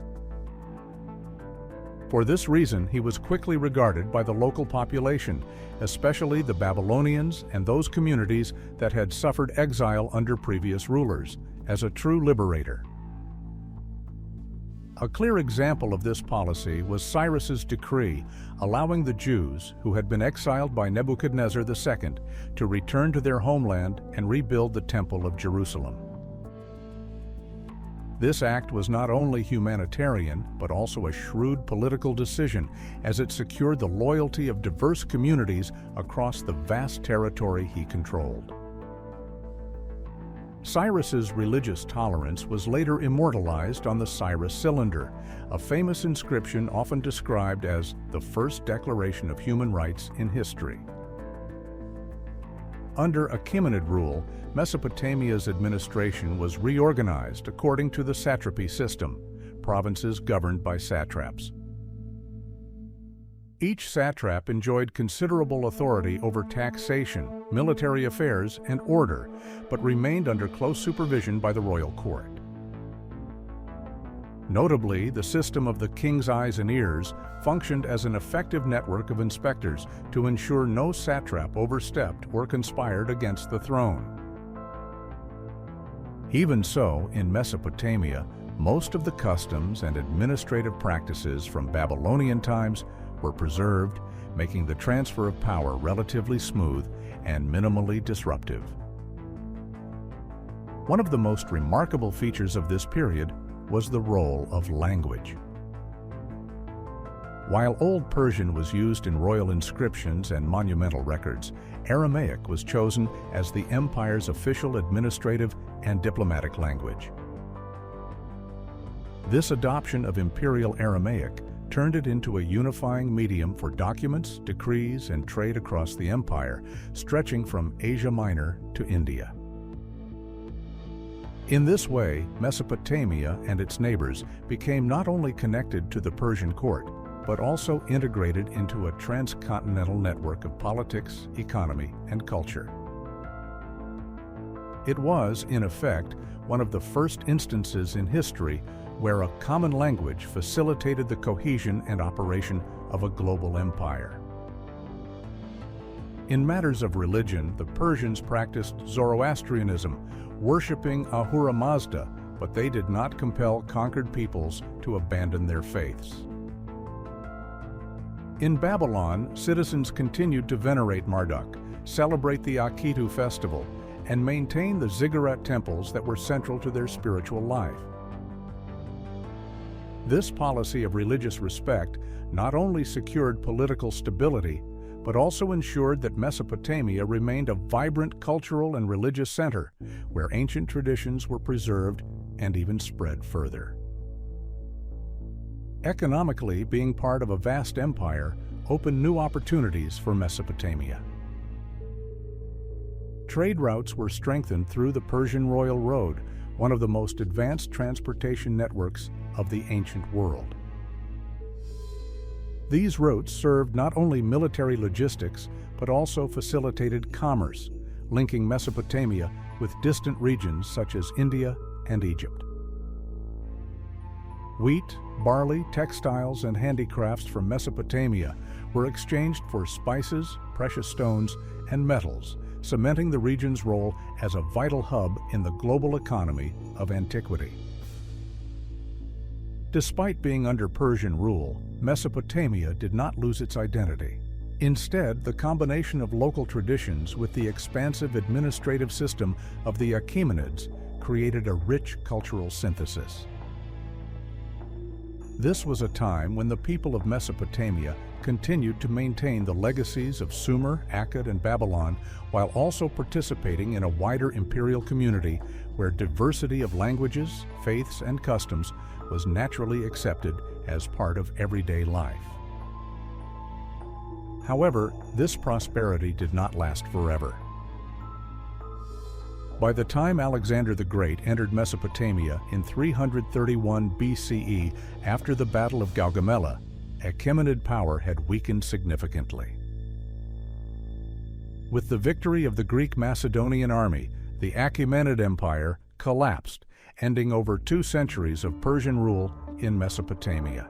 For this reason, he was quickly regarded by the local population, especially the Babylonians and those communities that had suffered exile under previous rulers, as a true liberator. A clear example of this policy was Cyrus's decree allowing the Jews, who had been exiled by Nebuchadnezzar II, to return to their homeland and rebuild the Temple of Jerusalem. This act was not only humanitarian, but also a shrewd political decision, as it secured the loyalty of diverse communities across the vast territory he controlled. Cyrus's religious tolerance was later immortalized on the Cyrus cylinder, a famous inscription often described as the first declaration of human rights in history. Under Achaemenid rule, Mesopotamia's administration was reorganized according to the satrapy system, provinces governed by satraps. Each satrap enjoyed considerable authority over taxation, military affairs, and order, but remained under close supervision by the royal court. Notably, the system of the king's eyes and ears functioned as an effective network of inspectors to ensure no satrap overstepped or conspired against the throne. Even so, in Mesopotamia, most of the customs and administrative practices from Babylonian times were preserved, making the transfer of power relatively smooth and minimally disruptive. One of the most remarkable features of this period was the role of language. While Old Persian was used in royal inscriptions and monumental records, Aramaic was chosen as the empire's official administrative and diplomatic language. This adoption of Imperial Aramaic turned it into a unifying medium for documents, decrees, and trade across the empire, stretching from Asia Minor to India. In this way, Mesopotamia and its neighbors became not only connected to the Persian court, but also integrated into a transcontinental network of politics, economy, and culture. It was, in effect, one of the first instances in history where a common language facilitated the cohesion and operation of a global empire. In matters of religion, the Persians practiced Zoroastrianism, worshipping Ahura Mazda, but they did not compel conquered peoples to abandon their faiths. In Babylon, citizens continued to venerate Marduk, celebrate the Akitu festival, and maintain the ziggurat temples that were central to their spiritual life. This policy of religious respect not only secured political stability, but also ensured that Mesopotamia remained a vibrant cultural and religious center where ancient traditions were preserved and even spread further. Economically, being part of a vast empire opened new opportunities for Mesopotamia. Trade routes were strengthened through the Persian Royal Road, one of the most advanced transportation networks of the ancient world. These routes served not only military logistics, but also facilitated commerce, linking Mesopotamia with distant regions such as India and Egypt. Wheat, barley, textiles, and handicrafts from Mesopotamia were exchanged for spices, precious stones, and metals, cementing the region's role as a vital hub in the global economy of antiquity. Despite being under Persian rule, Mesopotamia did not lose its identity. Instead, the combination of local traditions with the expansive administrative system of the Achaemenids created a rich cultural synthesis. This was a time when the people of Mesopotamia continued to maintain the legacies of Sumer, Akkad, and Babylon while also participating in a wider imperial community where diversity of languages, faiths, and customs was naturally accepted as part of everyday life. However, this prosperity did not last forever. By the time Alexander the Great entered Mesopotamia in 331 BCE after the Battle of Gaugamela, Achaemenid power had weakened significantly. With the victory of the Greek Macedonian army, the Achaemenid Empire collapsed, ending over 2 centuries of Persian rule in Mesopotamia.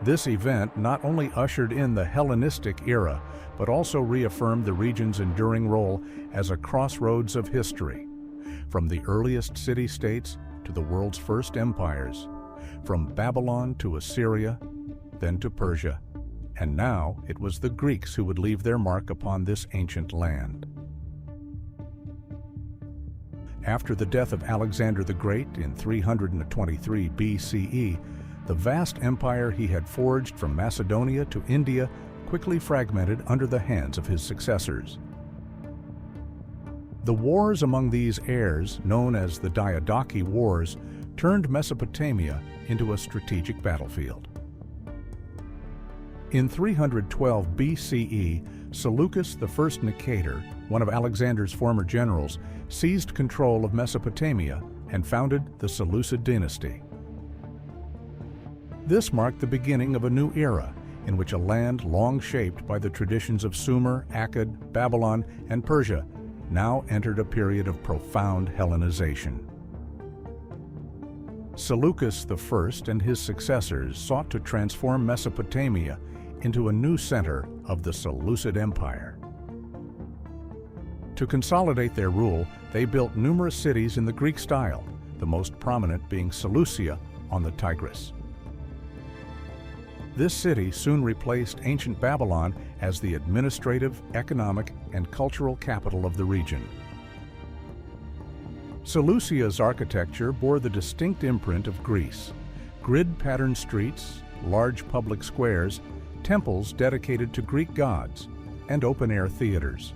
This event not only ushered in the Hellenistic era, but also reaffirmed the region's enduring role as a crossroads of history, from the earliest city-states to the world's first empires, from Babylon to Assyria, then to Persia, and now it was the Greeks who would leave their mark upon this ancient land. After the death of Alexander the Great in 323 BCE, the vast empire he had forged from Macedonia to India quickly fragmented under the hands of his successors. The wars among these heirs, known as the Diadochi Wars, turned Mesopotamia into a strategic battlefield. In 312 BCE, Seleucus I Nicator, one of Alexander's former generals, seized control of Mesopotamia and founded the Seleucid dynasty. This marked the beginning of a new era in which a land long shaped by the traditions of Sumer, Akkad, Babylon, and Persia now entered a period of profound Hellenization. Seleucus I and his successors sought to transform Mesopotamia into a new center of the Seleucid Empire. To consolidate their rule, they built numerous cities in the Greek style, the most prominent being Seleucia on the Tigris. This city soon replaced ancient Babylon as the administrative, economic, and cultural capital of the region. Seleucia's architecture bore the distinct imprint of Greece: grid-patterned streets, large public squares, temples dedicated to Greek gods, and open-air theaters.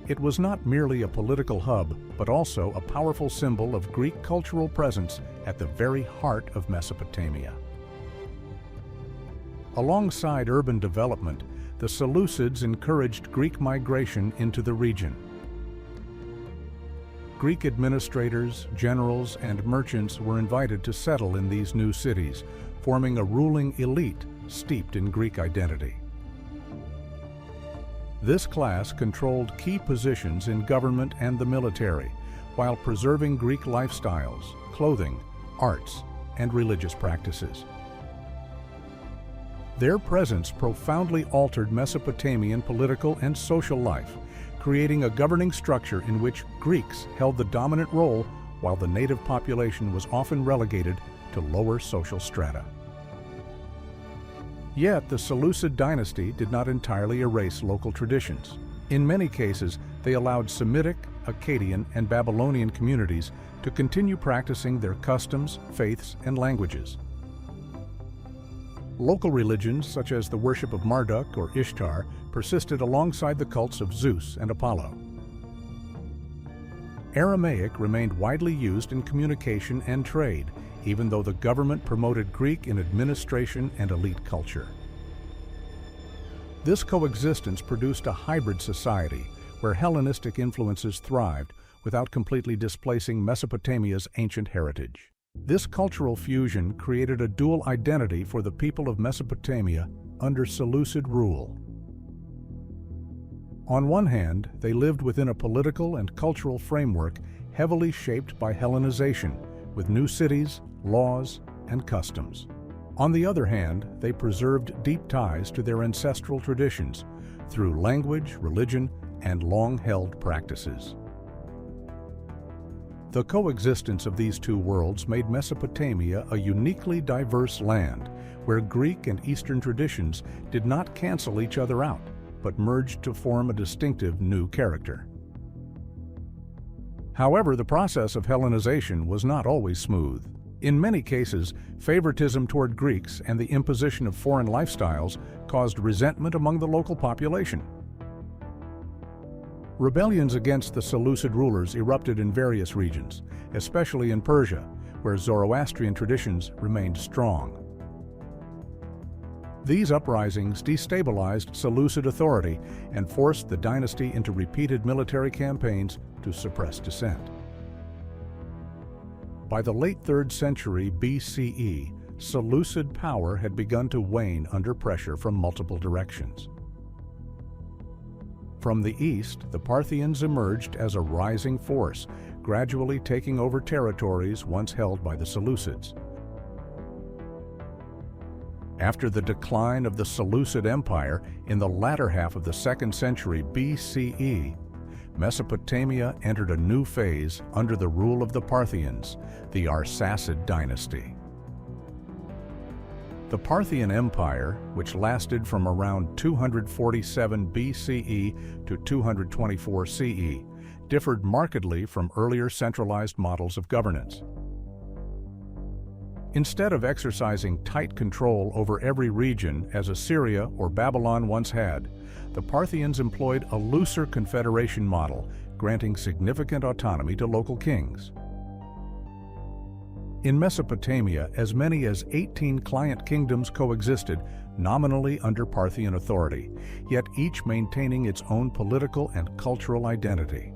It was not merely a political hub, but also a powerful symbol of Greek cultural presence at the very heart of Mesopotamia. Alongside urban development, the Seleucids encouraged Greek migration into the region. Greek administrators, generals, and merchants were invited to settle in these new cities, forming a ruling elite steeped in Greek identity. This class controlled key positions in government and the military, while preserving Greek lifestyles, clothing, arts, and religious practices. Their presence profoundly altered Mesopotamian political and social life, creating a governing structure in which Greeks held the dominant role while the native population was often relegated to lower social strata. Yet the Seleucid dynasty did not entirely erase local traditions. In many cases, they allowed Semitic, Akkadian, and Babylonian communities to continue practicing their customs, faiths, and languages. Local religions, such as the worship of Marduk or Ishtar, persisted alongside the cults of Zeus and Apollo. Aramaic remained widely used in communication and trade, even though the government promoted Greek in administration and elite culture. This coexistence produced a hybrid society where Hellenistic influences thrived without completely displacing Mesopotamia's ancient heritage. This cultural fusion created a dual identity for the people of Mesopotamia under Seleucid rule. On one hand, they lived within a political and cultural framework heavily shaped by Hellenization, with new cities, laws, and customs. On the other hand, they preserved deep ties to their ancestral traditions through language, religion, and long-held practices. The coexistence of these two worlds made Mesopotamia a uniquely diverse land, where Greek and Eastern traditions did not cancel each other out, but merged to form a distinctive new character. However, the process of Hellenization was not always smooth. In many cases, favoritism toward Greeks and the imposition of foreign lifestyles caused resentment among the local population. Rebellions against the Seleucid rulers erupted in various regions, especially in Persia, where Zoroastrian traditions remained strong. These uprisings destabilized Seleucid authority and forced the dynasty into repeated military campaigns to suppress dissent. By the late 3rd century BCE, Seleucid power had begun to wane under pressure from multiple directions. From the east, the Parthians emerged as a rising force, gradually taking over territories once held by the Seleucids. After the decline of the Seleucid Empire in the latter half of the 2nd century BCE, Mesopotamia entered a new phase under the rule of the Parthians, the Arsacid dynasty. The Parthian Empire, which lasted from around 247 BCE to 224 CE, differed markedly from earlier centralized models of governance. Instead of exercising tight control over every region as Assyria or Babylon once had, the Parthians employed a looser confederation model, granting significant autonomy to local kings. In Mesopotamia, as many as 18 client kingdoms coexisted, nominally under Parthian authority, yet each maintaining its own political and cultural identity.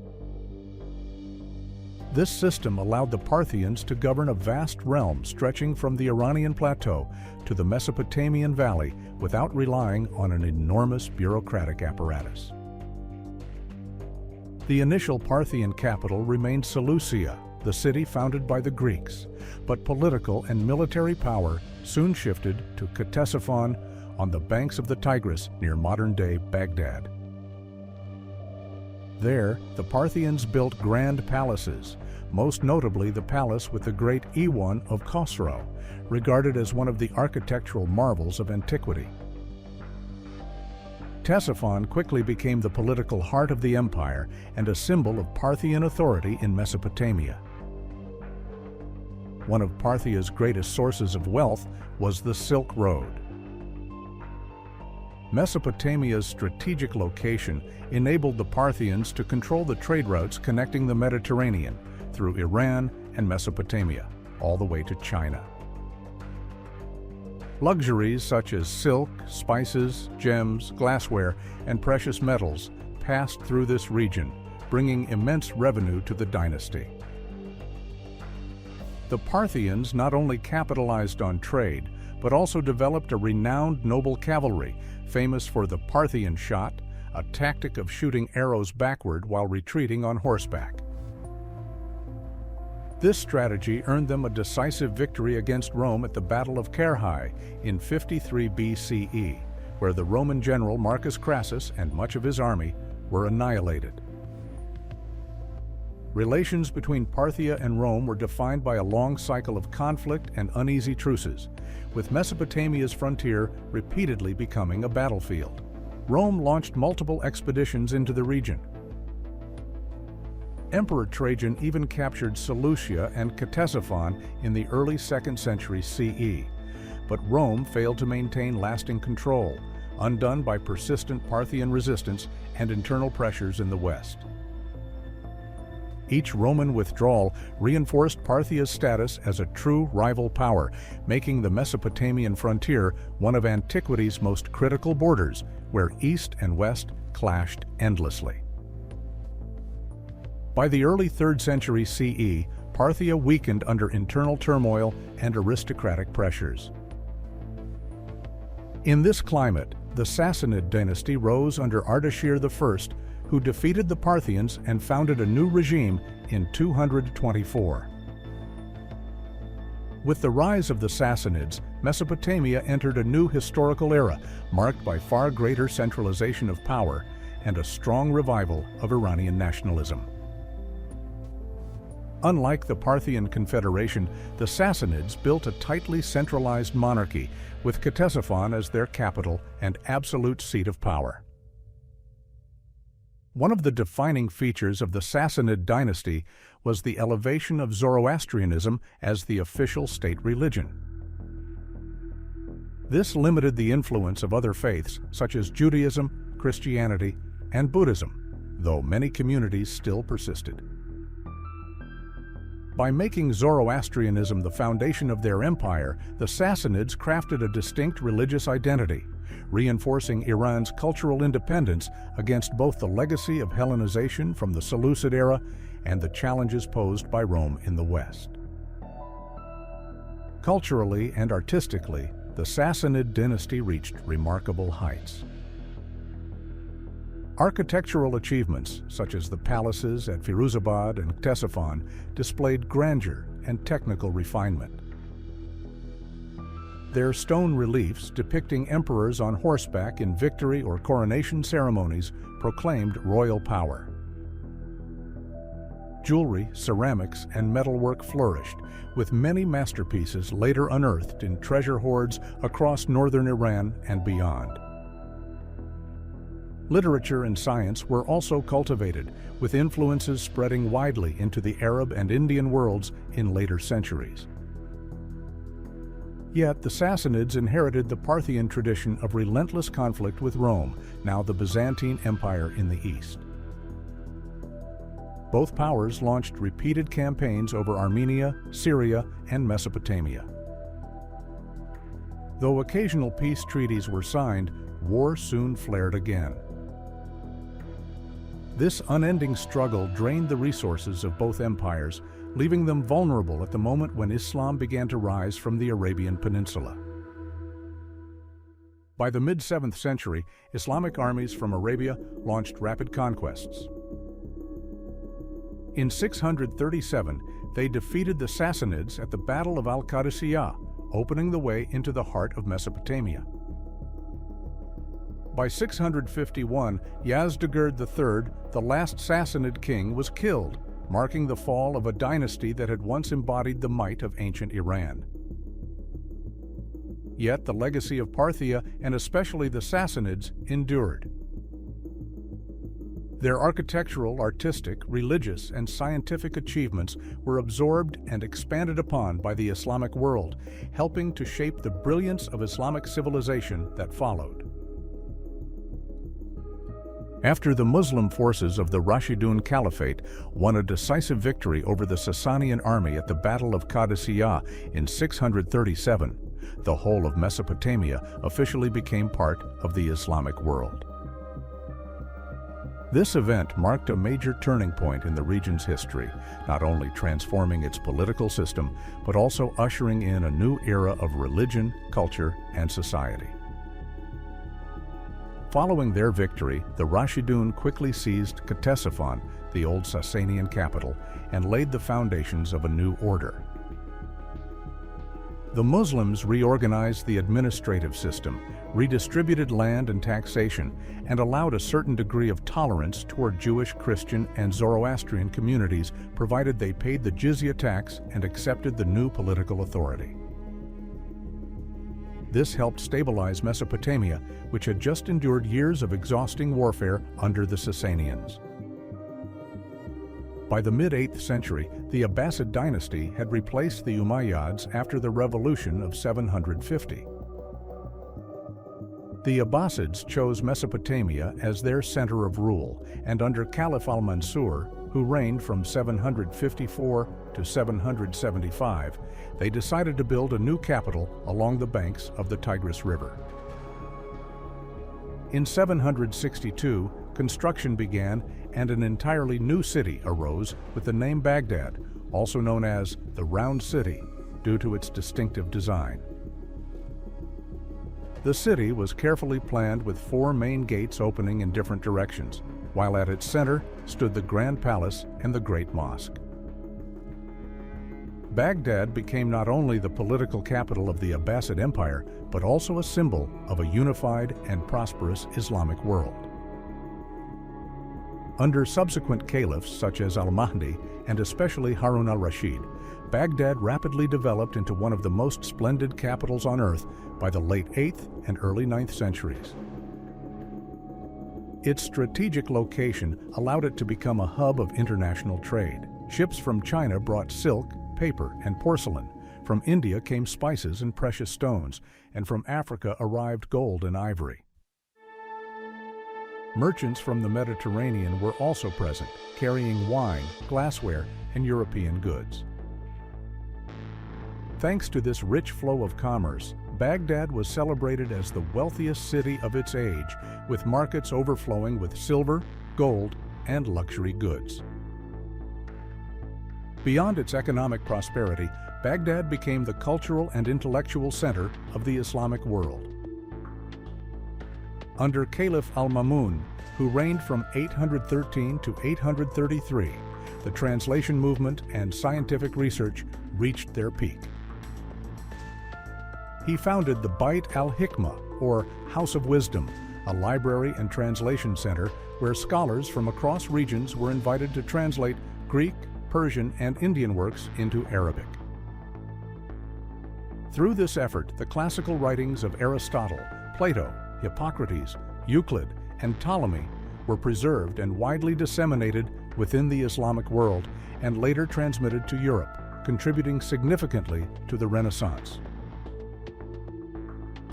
This system allowed the Parthians to govern a vast realm stretching from the Iranian plateau to the Mesopotamian valley without relying on an enormous bureaucratic apparatus. The initial Parthian capital remained Seleucia, the city founded by the Greeks, but political and military power soon shifted to Ctesiphon on the banks of the Tigris near modern-day Baghdad. There, the Parthians built grand palaces, most notably the palace with the great Iwan of Khosrow, regarded as one of the architectural marvels of antiquity. Ctesiphon quickly became the political heart of the empire and a symbol of Parthian authority in Mesopotamia. One of Parthia's greatest sources of wealth was the Silk Road. Mesopotamia's strategic location enabled the Parthians to control the trade routes connecting the Mediterranean through Iran and Mesopotamia, all the way to China. Luxuries such as silk, spices, gems, glassware, and precious metals passed through this region, bringing immense revenue to the dynasty. The Parthians not only capitalized on trade, but also developed a renowned noble cavalry, famous for the Parthian shot, a tactic of shooting arrows backward while retreating on horseback. This strategy earned them a decisive victory against Rome at the Battle of Carrhae in 53 BCE, where the Roman general Marcus Crassus and much of his army were annihilated. Relations between Parthia and Rome were defined by a long cycle of conflict and uneasy truces, with Mesopotamia's frontier repeatedly becoming a battlefield. Rome launched multiple expeditions into the region. Emperor Trajan even captured Seleucia and Ctesiphon in the early 2nd century CE, but Rome failed to maintain lasting control, undone by persistent Parthian resistance and internal pressures in the west. Each Roman withdrawal reinforced Parthia's status as a true rival power, making the Mesopotamian frontier one of antiquity's most critical borders, where east and west clashed endlessly. By the early 3rd century CE, Parthia weakened under internal turmoil and aristocratic pressures. In this climate, the Sassanid dynasty rose under Ardashir I, who defeated the Parthians and founded a new regime in 224. With the rise of the Sassanids, Mesopotamia entered a new historical era marked by far greater centralization of power and a strong revival of Iranian nationalism. Unlike the Parthian Confederation, the Sassanids built a tightly centralized monarchy, with Ctesiphon as their capital and absolute seat of power. One of the defining features of the Sassanid dynasty was the elevation of Zoroastrianism as the official state religion. This limited the influence of other faiths such as Judaism, Christianity, and Buddhism, though many communities still persisted. By making Zoroastrianism the foundation of their empire, the Sassanids crafted a distinct religious identity, reinforcing Iran's cultural independence against both the legacy of Hellenization from the Seleucid era and the challenges posed by Rome in the West. Culturally and artistically, the Sassanid dynasty reached remarkable heights. Architectural achievements, such as the palaces at Firuzabad and Ctesiphon, displayed grandeur and technical refinement. Their stone reliefs depicting emperors on horseback in victory or coronation ceremonies proclaimed royal power. Jewelry, ceramics, and metalwork flourished, with many masterpieces later unearthed in treasure hoards across northern Iran and beyond. Literature and science were also cultivated, with influences spreading widely into the Arab and Indian worlds in later centuries. Yet the Sassanids inherited the Parthian tradition of relentless conflict with Rome, now the Byzantine Empire in the east. Both powers launched repeated campaigns over Armenia, Syria, and Mesopotamia. Though occasional peace treaties were signed, war soon flared again. This unending struggle drained the resources of both empires, leaving them vulnerable at the moment when Islam began to rise from the Arabian Peninsula. By the mid-7th century, Islamic armies from Arabia launched rapid conquests. In 637, they defeated the Sassanids at the Battle of Al-Qadisiyah, opening the way into the heart of Mesopotamia. By 651, Yazdegerd III, the last Sassanid king, was killed, marking the fall of a dynasty that had once embodied the might of ancient Iran. Yet the legacy of Parthia, and especially the Sassanids, endured. Their architectural, artistic, religious, and scientific achievements were absorbed and expanded upon by the Islamic world, helping to shape the brilliance of Islamic civilization that followed. After the Muslim forces of the Rashidun Caliphate won a decisive victory over the Sassanian army at the Battle of Qadisiyah in 637, the whole of Mesopotamia officially became part of the Islamic world. This event marked a major turning point in the region's history, not only transforming its political system, but also ushering in a new era of religion, culture, and society. Following their victory, the Rashidun quickly seized Ctesiphon, the old Sassanian capital, and laid the foundations of a new order. The Muslims reorganized the administrative system, redistributed land and taxation, and allowed a certain degree of tolerance toward Jewish, Christian, and Zoroastrian communities, provided they paid the jizya tax and accepted the new political authority. This helped stabilize Mesopotamia, which had just endured years of exhausting warfare under the Sassanians. By the mid-8th century, the Abbasid dynasty had replaced the Umayyads after the revolution of 750. The Abbasids chose Mesopotamia as their center of rule, and under Caliph al-Mansur, who reigned from 754 to 775, they decided to build a new capital along the banks of the Tigris River. In 762, construction began and an entirely new city arose with the name Baghdad, also known as the Round City, due to its distinctive design. The city was carefully planned with 4 main gates opening in different directions, while at its center stood the Grand Palace and the Great Mosque. Baghdad became not only the political capital of the Abbasid Empire, but also a symbol of a unified and prosperous Islamic world. Under subsequent caliphs such as al-Mahdi and especially Harun al-Rashid, Baghdad rapidly developed into one of the most splendid capitals on earth by the late 8th and early 9th centuries. Its strategic location allowed it to become a hub of international trade. Ships from China brought silk, paper, and porcelain. From India came spices and precious stones, and from Africa arrived gold and ivory. Merchants from the Mediterranean were also present, carrying wine, glassware, and European goods. Thanks to this rich flow of commerce, Baghdad was celebrated as the wealthiest city of its age, with markets overflowing with silver, gold, and luxury goods. Beyond its economic prosperity, Baghdad became the cultural and intellectual center of the Islamic world. Under Caliph al-Ma'mun, who reigned from 813 to 833, the translation movement and scientific research reached their peak. He founded the Bait al-Hikmah, or House of Wisdom, a library and translation center where scholars from across regions were invited to translate Greek, Persian, and Indian works into Arabic. Through this effort, the classical writings of Aristotle, Plato, Hippocrates, Euclid, and Ptolemy were preserved and widely disseminated within the Islamic world and later transmitted to Europe, contributing significantly to the Renaissance.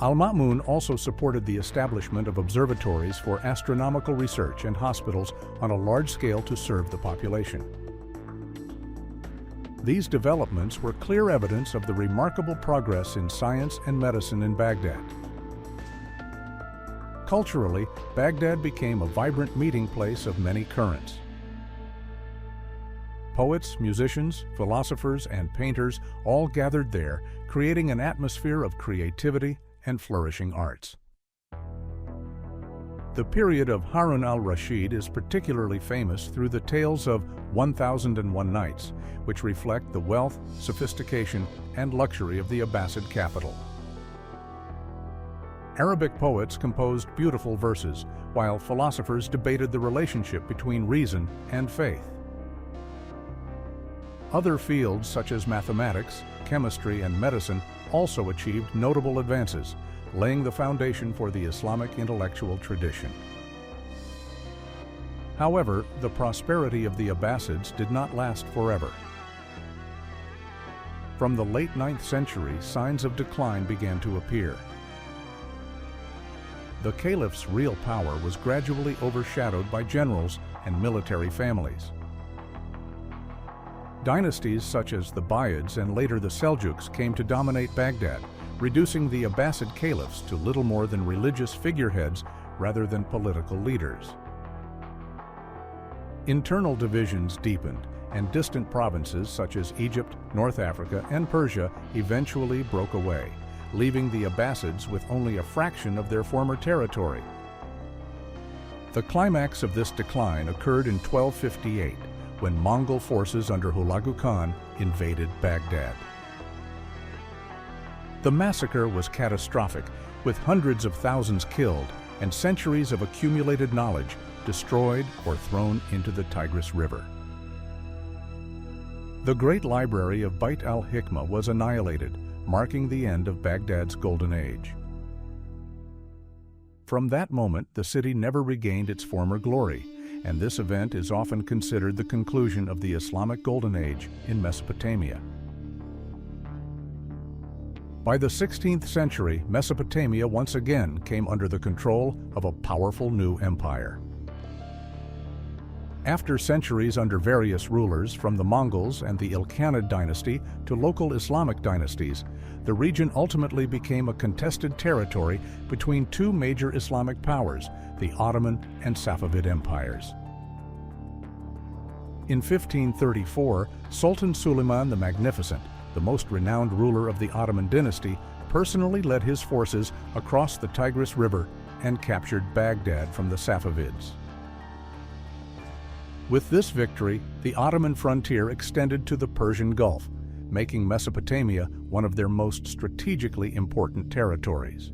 Al-Ma'mun also supported the establishment of observatories for astronomical research and hospitals on a large scale to serve the population. These developments were clear evidence of the remarkable progress in science and medicine in Baghdad. Culturally, Baghdad became a vibrant meeting place of many currents. Poets, musicians, philosophers, and painters all gathered there, creating an atmosphere of creativity and flourishing arts. The period of Harun al-Rashid is particularly famous through the tales of 1001 Nights, which reflect the wealth, sophistication, and luxury of the Abbasid capital. Arabic poets composed beautiful verses, while philosophers debated the relationship between reason and faith. Other fields such as mathematics, chemistry, and medicine also achieved notable advances, laying the foundation for the Islamic intellectual tradition. However, the prosperity of the Abbasids did not last forever. From the late 9th century, signs of decline began to appear. The caliph's real power was gradually overshadowed by generals and military families. Dynasties such as the Buyids and later the Seljuks came to dominate Baghdad, reducing the Abbasid caliphs to little more than religious figureheads rather than political leaders. Internal divisions deepened, and distant provinces such as Egypt, North Africa, and Persia eventually broke away, leaving the Abbasids with only a fraction of their former territory. The climax of this decline occurred in 1258, when Mongol forces under Hulagu Khan invaded Baghdad. The massacre was catastrophic, with hundreds of thousands killed and centuries of accumulated knowledge destroyed or thrown into the Tigris River. The great library of Bait al-Hikmah was annihilated, marking the end of Baghdad's golden age. From that moment, the city never regained its former glory, and this event is often considered the conclusion of the Islamic Golden Age in Mesopotamia. By the 16th century, Mesopotamia once again came under the control of a powerful new empire. After centuries under various rulers, from the Mongols and the Ilkhanid dynasty to local Islamic dynasties, the region ultimately became a contested territory between two major Islamic powers, the Ottoman and Safavid empires. In 1534, Sultan Suleiman the Magnificent, the most renowned ruler of the Ottoman dynasty, personally led his forces across the Tigris River and captured Baghdad from the Safavids. With this victory, the Ottoman frontier extended to the Persian Gulf, making Mesopotamia one of their most strategically important territories.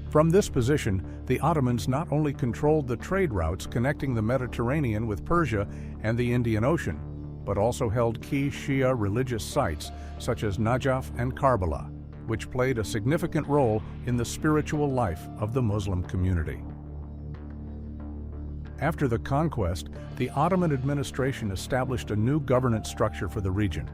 From this position, the Ottomans not only controlled the trade routes connecting the Mediterranean with Persia and the Indian Ocean, but also held key Shia religious sites such as Najaf and Karbala, which played a significant role in the spiritual life of the Muslim community. After the conquest, the Ottoman administration established a new governance structure for the region.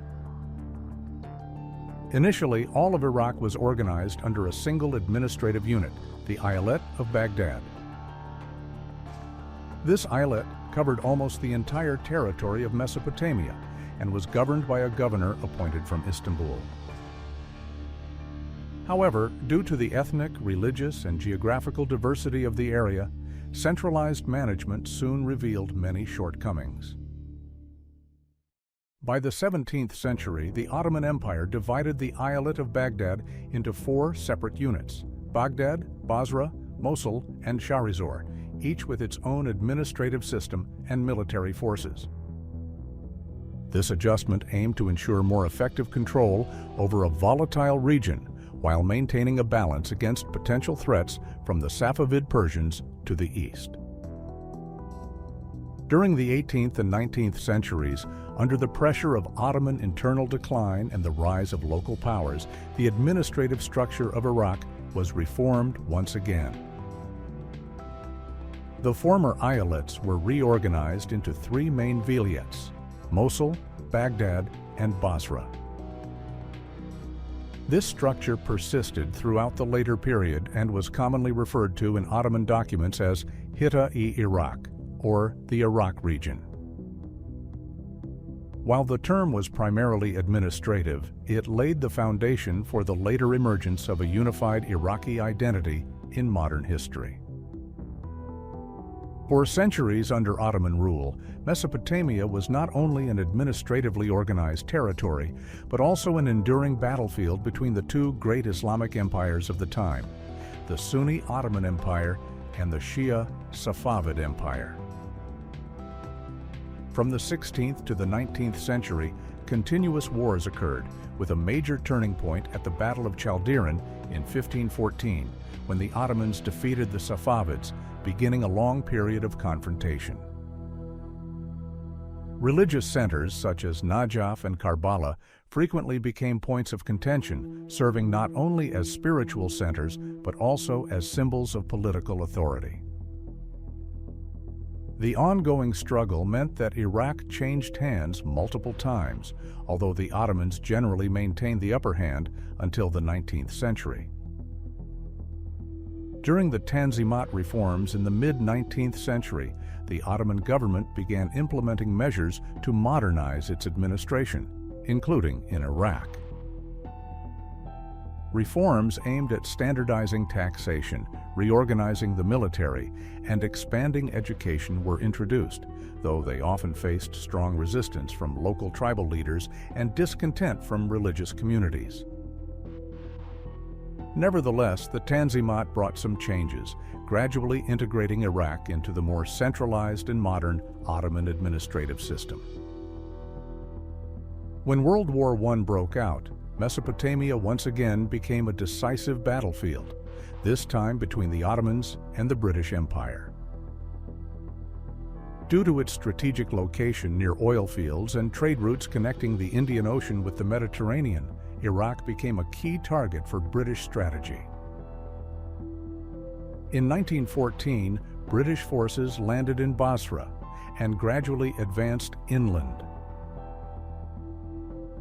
Initially, all of Iraq was organized under a single administrative unit, the Eyalet of Baghdad. This eyalet covered almost the entire territory of Mesopotamia and was governed by a governor appointed from Istanbul. However, due to the ethnic, religious, and geographical diversity of the area, centralized management soon revealed many shortcomings. By the 17th century, the Ottoman Empire divided the Eyalet of Baghdad into 4 separate units: Baghdad, Basra, Mosul, and Sharizor, each with its own administrative system and military forces. This adjustment aimed to ensure more effective control over a volatile region while maintaining a balance against potential threats from the Safavid Persians to the east. During the 18th and 19th centuries, under the pressure of Ottoman internal decline and the rise of local powers, the administrative structure of Iraq was reformed once again. The former eyalets were reorganized into 3 main vilayets: Mosul, Baghdad, and Basra. This structure persisted throughout the later period and was commonly referred to in Ottoman documents as Hitta-e-Iraq, or the Iraq region. While the term was primarily administrative, it laid the foundation for the later emergence of a unified Iraqi identity in modern history. For centuries under Ottoman rule, Mesopotamia was not only an administratively organized territory, but also an enduring battlefield between the 2 great Islamic empires of the time, the Sunni Ottoman Empire and the Shia Safavid Empire. From the 16th to the 19th century, continuous wars occurred, with a major turning point at the Battle of Chaldiran in 1514, when the Ottomans defeated the Safavids, beginning a long period of confrontation. Religious centers such as Najaf and Karbala frequently became points of contention, serving not only as spiritual centers but also as symbols of political authority. The ongoing struggle meant that Iraq changed hands multiple times, although the Ottomans generally maintained the upper hand until the 19th century. During the Tanzimat reforms in the mid-19th century, the Ottoman government began implementing measures to modernize its administration, including in Iraq. Reforms aimed at standardizing taxation, reorganizing the military, and expanding education were introduced, though they often faced strong resistance from local tribal leaders and discontent from religious communities. Nevertheless, the Tanzimat brought some changes, gradually integrating Iraq into the more centralized and modern Ottoman administrative system. When World War I broke out, Mesopotamia once again became a decisive battlefield, this time between the Ottomans and the British Empire. Due to its strategic location near oil fields and trade routes connecting the Indian Ocean with the Mediterranean, Iraq became a key target for British strategy. In 1914, British forces landed in Basra and gradually advanced inland.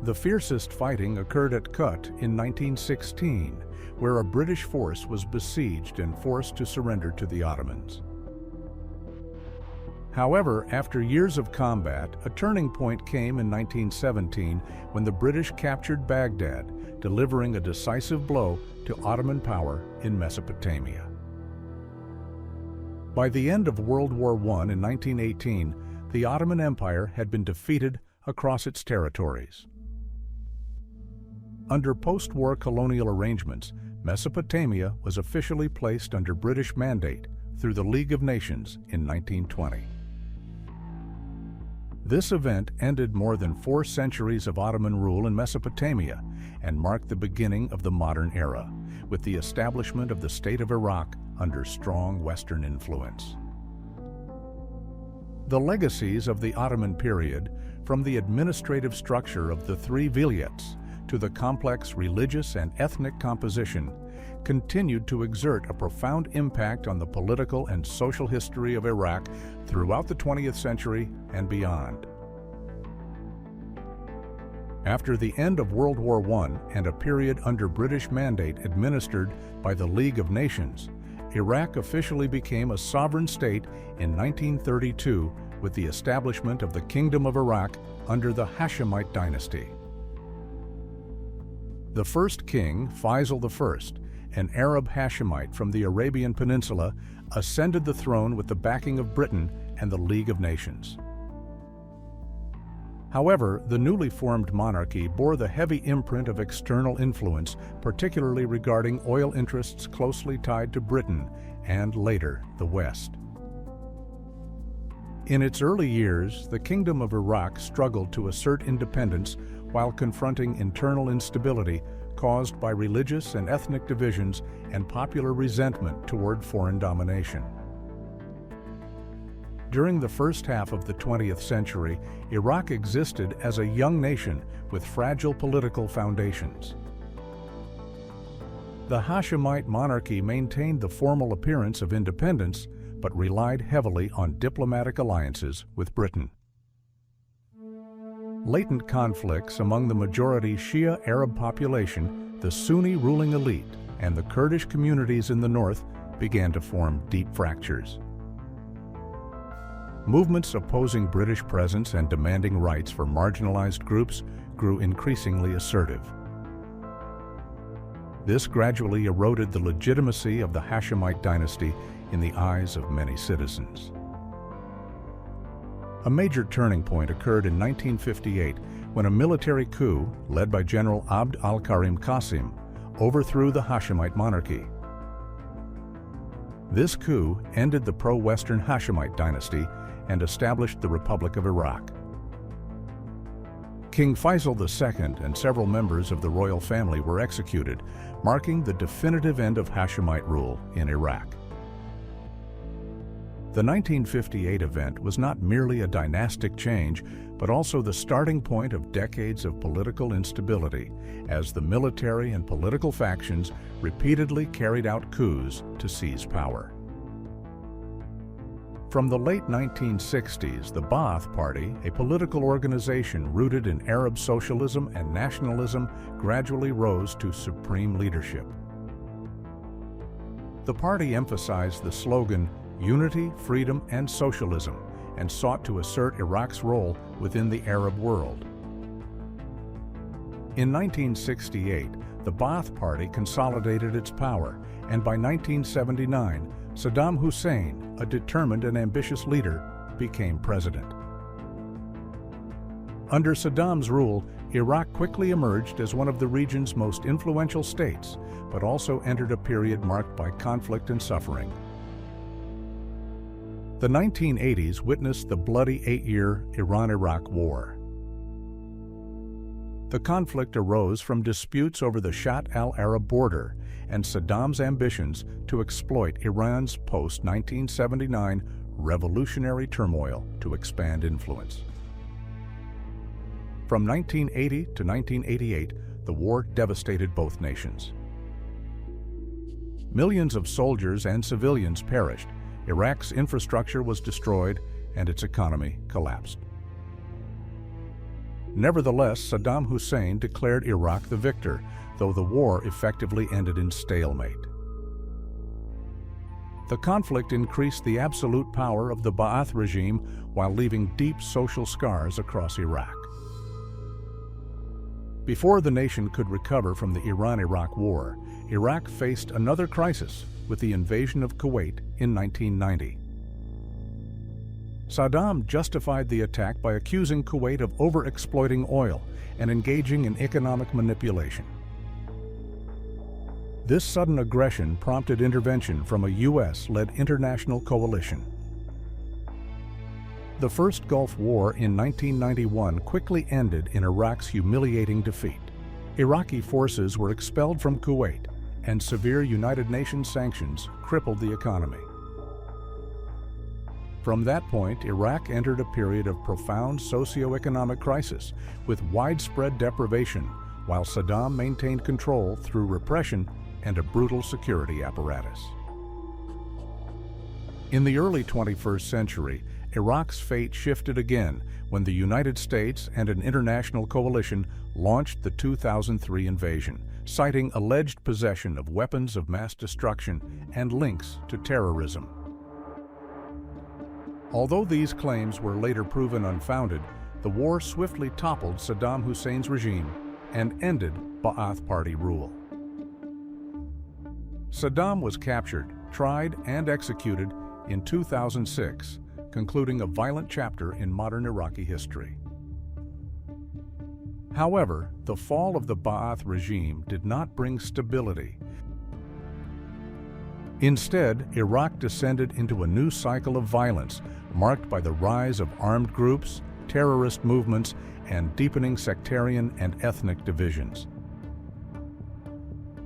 The fiercest fighting occurred at Kut in 1916, where a British force was besieged and forced to surrender to the Ottomans. However, after years of combat, a turning point came in 1917 when the British captured Baghdad, delivering a decisive blow to Ottoman power in Mesopotamia. By the end of World War I in 1918, the Ottoman Empire had been defeated across its territories. Under post-war colonial arrangements, Mesopotamia was officially placed under British mandate through the League of Nations in 1920. This event ended more than 4 centuries of Ottoman rule in Mesopotamia and marked the beginning of the modern era, with the establishment of the State of Iraq under strong Western influence. The legacies of the Ottoman period, from the administrative structure of the 3 vilayets to the complex religious and ethnic composition, continued to exert a profound impact on the political and social history of Iraq throughout the 20th century and beyond. After the end of World War I and a period under British mandate administered by the League of Nations, Iraq officially became a sovereign state in 1932 with the establishment of the Kingdom of Iraq under the Hashemite dynasty. The first king, Faisal I, an Arab Hashemite from the Arabian Peninsula, ascended the throne with the backing of Britain and the League of Nations. However, the newly formed monarchy bore the heavy imprint of external influence, particularly regarding oil interests closely tied to Britain and, later, the West. In its early years, the Kingdom of Iraq struggled to assert independence while confronting internal instability caused by religious and ethnic divisions and popular resentment toward foreign domination. During the first half of the 20th century, Iraq existed as a young nation with fragile political foundations. The Hashemite monarchy maintained the formal appearance of independence, but relied heavily on diplomatic alliances with Britain. Latent conflicts among the majority Shia Arab population, the Sunni ruling elite, and the Kurdish communities in the north began to form deep fractures. Movements opposing British presence and demanding rights for marginalized groups grew increasingly assertive. This gradually eroded the legitimacy of the Hashemite dynasty in the eyes of many citizens. A major turning point occurred in 1958 when a military coup, led by General Abd al-Karim Qasim, overthrew the Hashemite monarchy. This coup ended the pro-Western Hashemite dynasty and established the Republic of Iraq. King Faisal II and several members of the royal family were executed, marking the definitive end of Hashemite rule in Iraq. The 1958 event was not merely a dynastic change, but also the starting point of decades of political instability, as the military and political factions repeatedly carried out coups to seize power. From the late 1960s, the Ba'ath Party, a political organization rooted in Arab socialism and nationalism, gradually rose to supreme leadership. The party emphasized the slogan, "Unity, Freedom, and Socialism," and sought to assert Iraq's role within the Arab world. In 1968, the Ba'ath Party consolidated its power, and by 1979, Saddam Hussein, a determined and ambitious leader, became president. Under Saddam's rule, Iraq quickly emerged as one of the region's most influential states, but also entered a period marked by conflict and suffering. The 1980s witnessed the bloody 8-year Iran-Iraq War. The conflict arose from disputes over the Shatt al-Arab border and Saddam's ambitions to exploit Iran's post-1979 revolutionary turmoil to expand influence. From 1980 to 1988, the war devastated both nations. Millions of soldiers and civilians perished, Iraq's infrastructure was destroyed, and its economy collapsed. Nevertheless, Saddam Hussein declared Iraq the victor, though the war effectively ended in stalemate. The conflict increased the absolute power of the Ba'ath regime while leaving deep social scars across Iraq. Before the nation could recover from the Iran-Iraq War, Iraq faced another crisis with the invasion of Kuwait in 1990. Saddam justified the attack by accusing Kuwait of overexploiting oil and engaging in economic manipulation. This sudden aggression prompted intervention from a U.S.-led international coalition. The First Gulf War in 1991 quickly ended in Iraq's humiliating defeat. Iraqi forces were expelled from Kuwait, and severe United Nations sanctions crippled the economy. From that point, Iraq entered a period of profound socio-economic crisis with widespread deprivation, while Saddam maintained control through repression and a brutal security apparatus. In the early 21st century, Iraq's fate shifted again when the United States and an international coalition launched the 2003 invasion, citing alleged possession of weapons of mass destruction and links to terrorism. Although these claims were later proven unfounded, the war swiftly toppled Saddam Hussein's regime and ended Ba'ath Party rule. Saddam was captured, tried, and executed in 2006, concluding a violent chapter in modern Iraqi history. However, the fall of the Ba'ath regime did not bring stability. Instead, Iraq descended into a new cycle of violence marked by the rise of armed groups, terrorist movements, and deepening sectarian and ethnic divisions.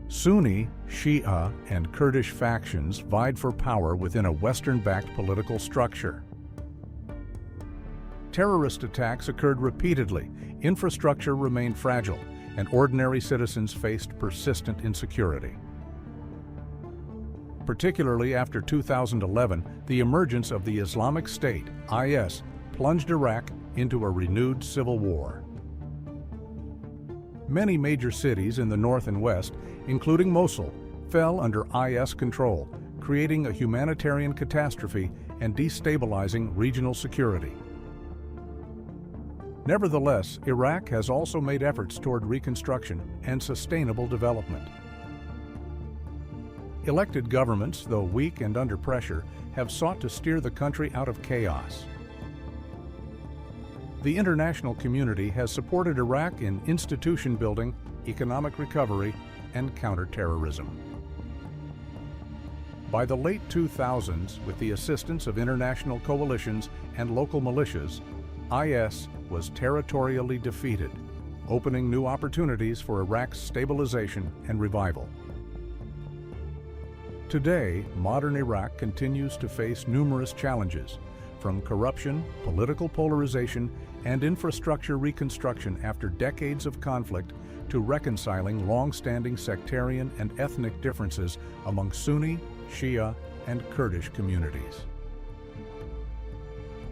Sunni, Shia, and Kurdish factions vied for power within a Western-backed political structure. Terrorist attacks occurred repeatedly, infrastructure remained fragile, and ordinary citizens faced persistent insecurity. Particularly after 2011, the emergence of the Islamic State, IS, plunged Iraq into a renewed civil war. Many major cities in the north and west, including Mosul, fell under IS control, creating a humanitarian catastrophe and destabilizing regional security. Nevertheless, Iraq has also made efforts toward reconstruction and sustainable development. Elected governments, though weak and under pressure, have sought to steer the country out of chaos. The international community has supported Iraq in institution building, economic recovery, and counterterrorism. By the late 2000s, with the assistance of international coalitions and local militias, IS was territorially defeated, opening new opportunities for Iraq's stabilization and revival. Today, modern Iraq continues to face numerous challenges, from corruption, political polarization, and infrastructure reconstruction after decades of conflict to reconciling long-standing sectarian and ethnic differences among Sunni, Shia, and Kurdish communities.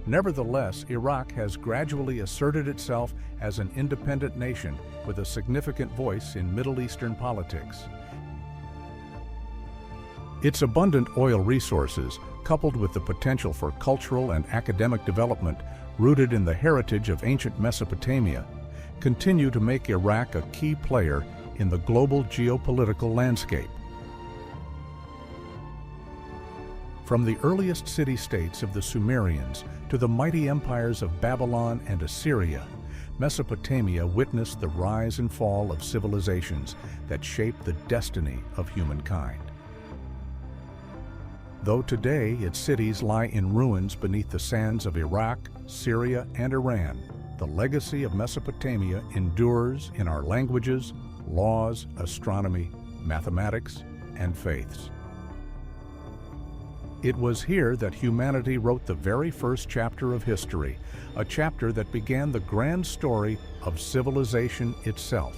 Nevertheless, Iraq has gradually asserted itself as an independent nation with a significant voice in Middle Eastern politics. Its abundant oil resources, coupled with the potential for cultural and academic development rooted in the heritage of ancient Mesopotamia, continue to make Iraq a key player in the global geopolitical landscape. From the earliest city-states of the Sumerians to the mighty empires of Babylon and Assyria, Mesopotamia witnessed the rise and fall of civilizations that shaped the destiny of humankind. Though today its cities lie in ruins beneath the sands of Iraq, Syria, and Iran, the legacy of Mesopotamia endures in our languages, laws, astronomy, mathematics, and faiths. It was here that humanity wrote the very first chapter of history, a chapter that began the grand story of civilization itself.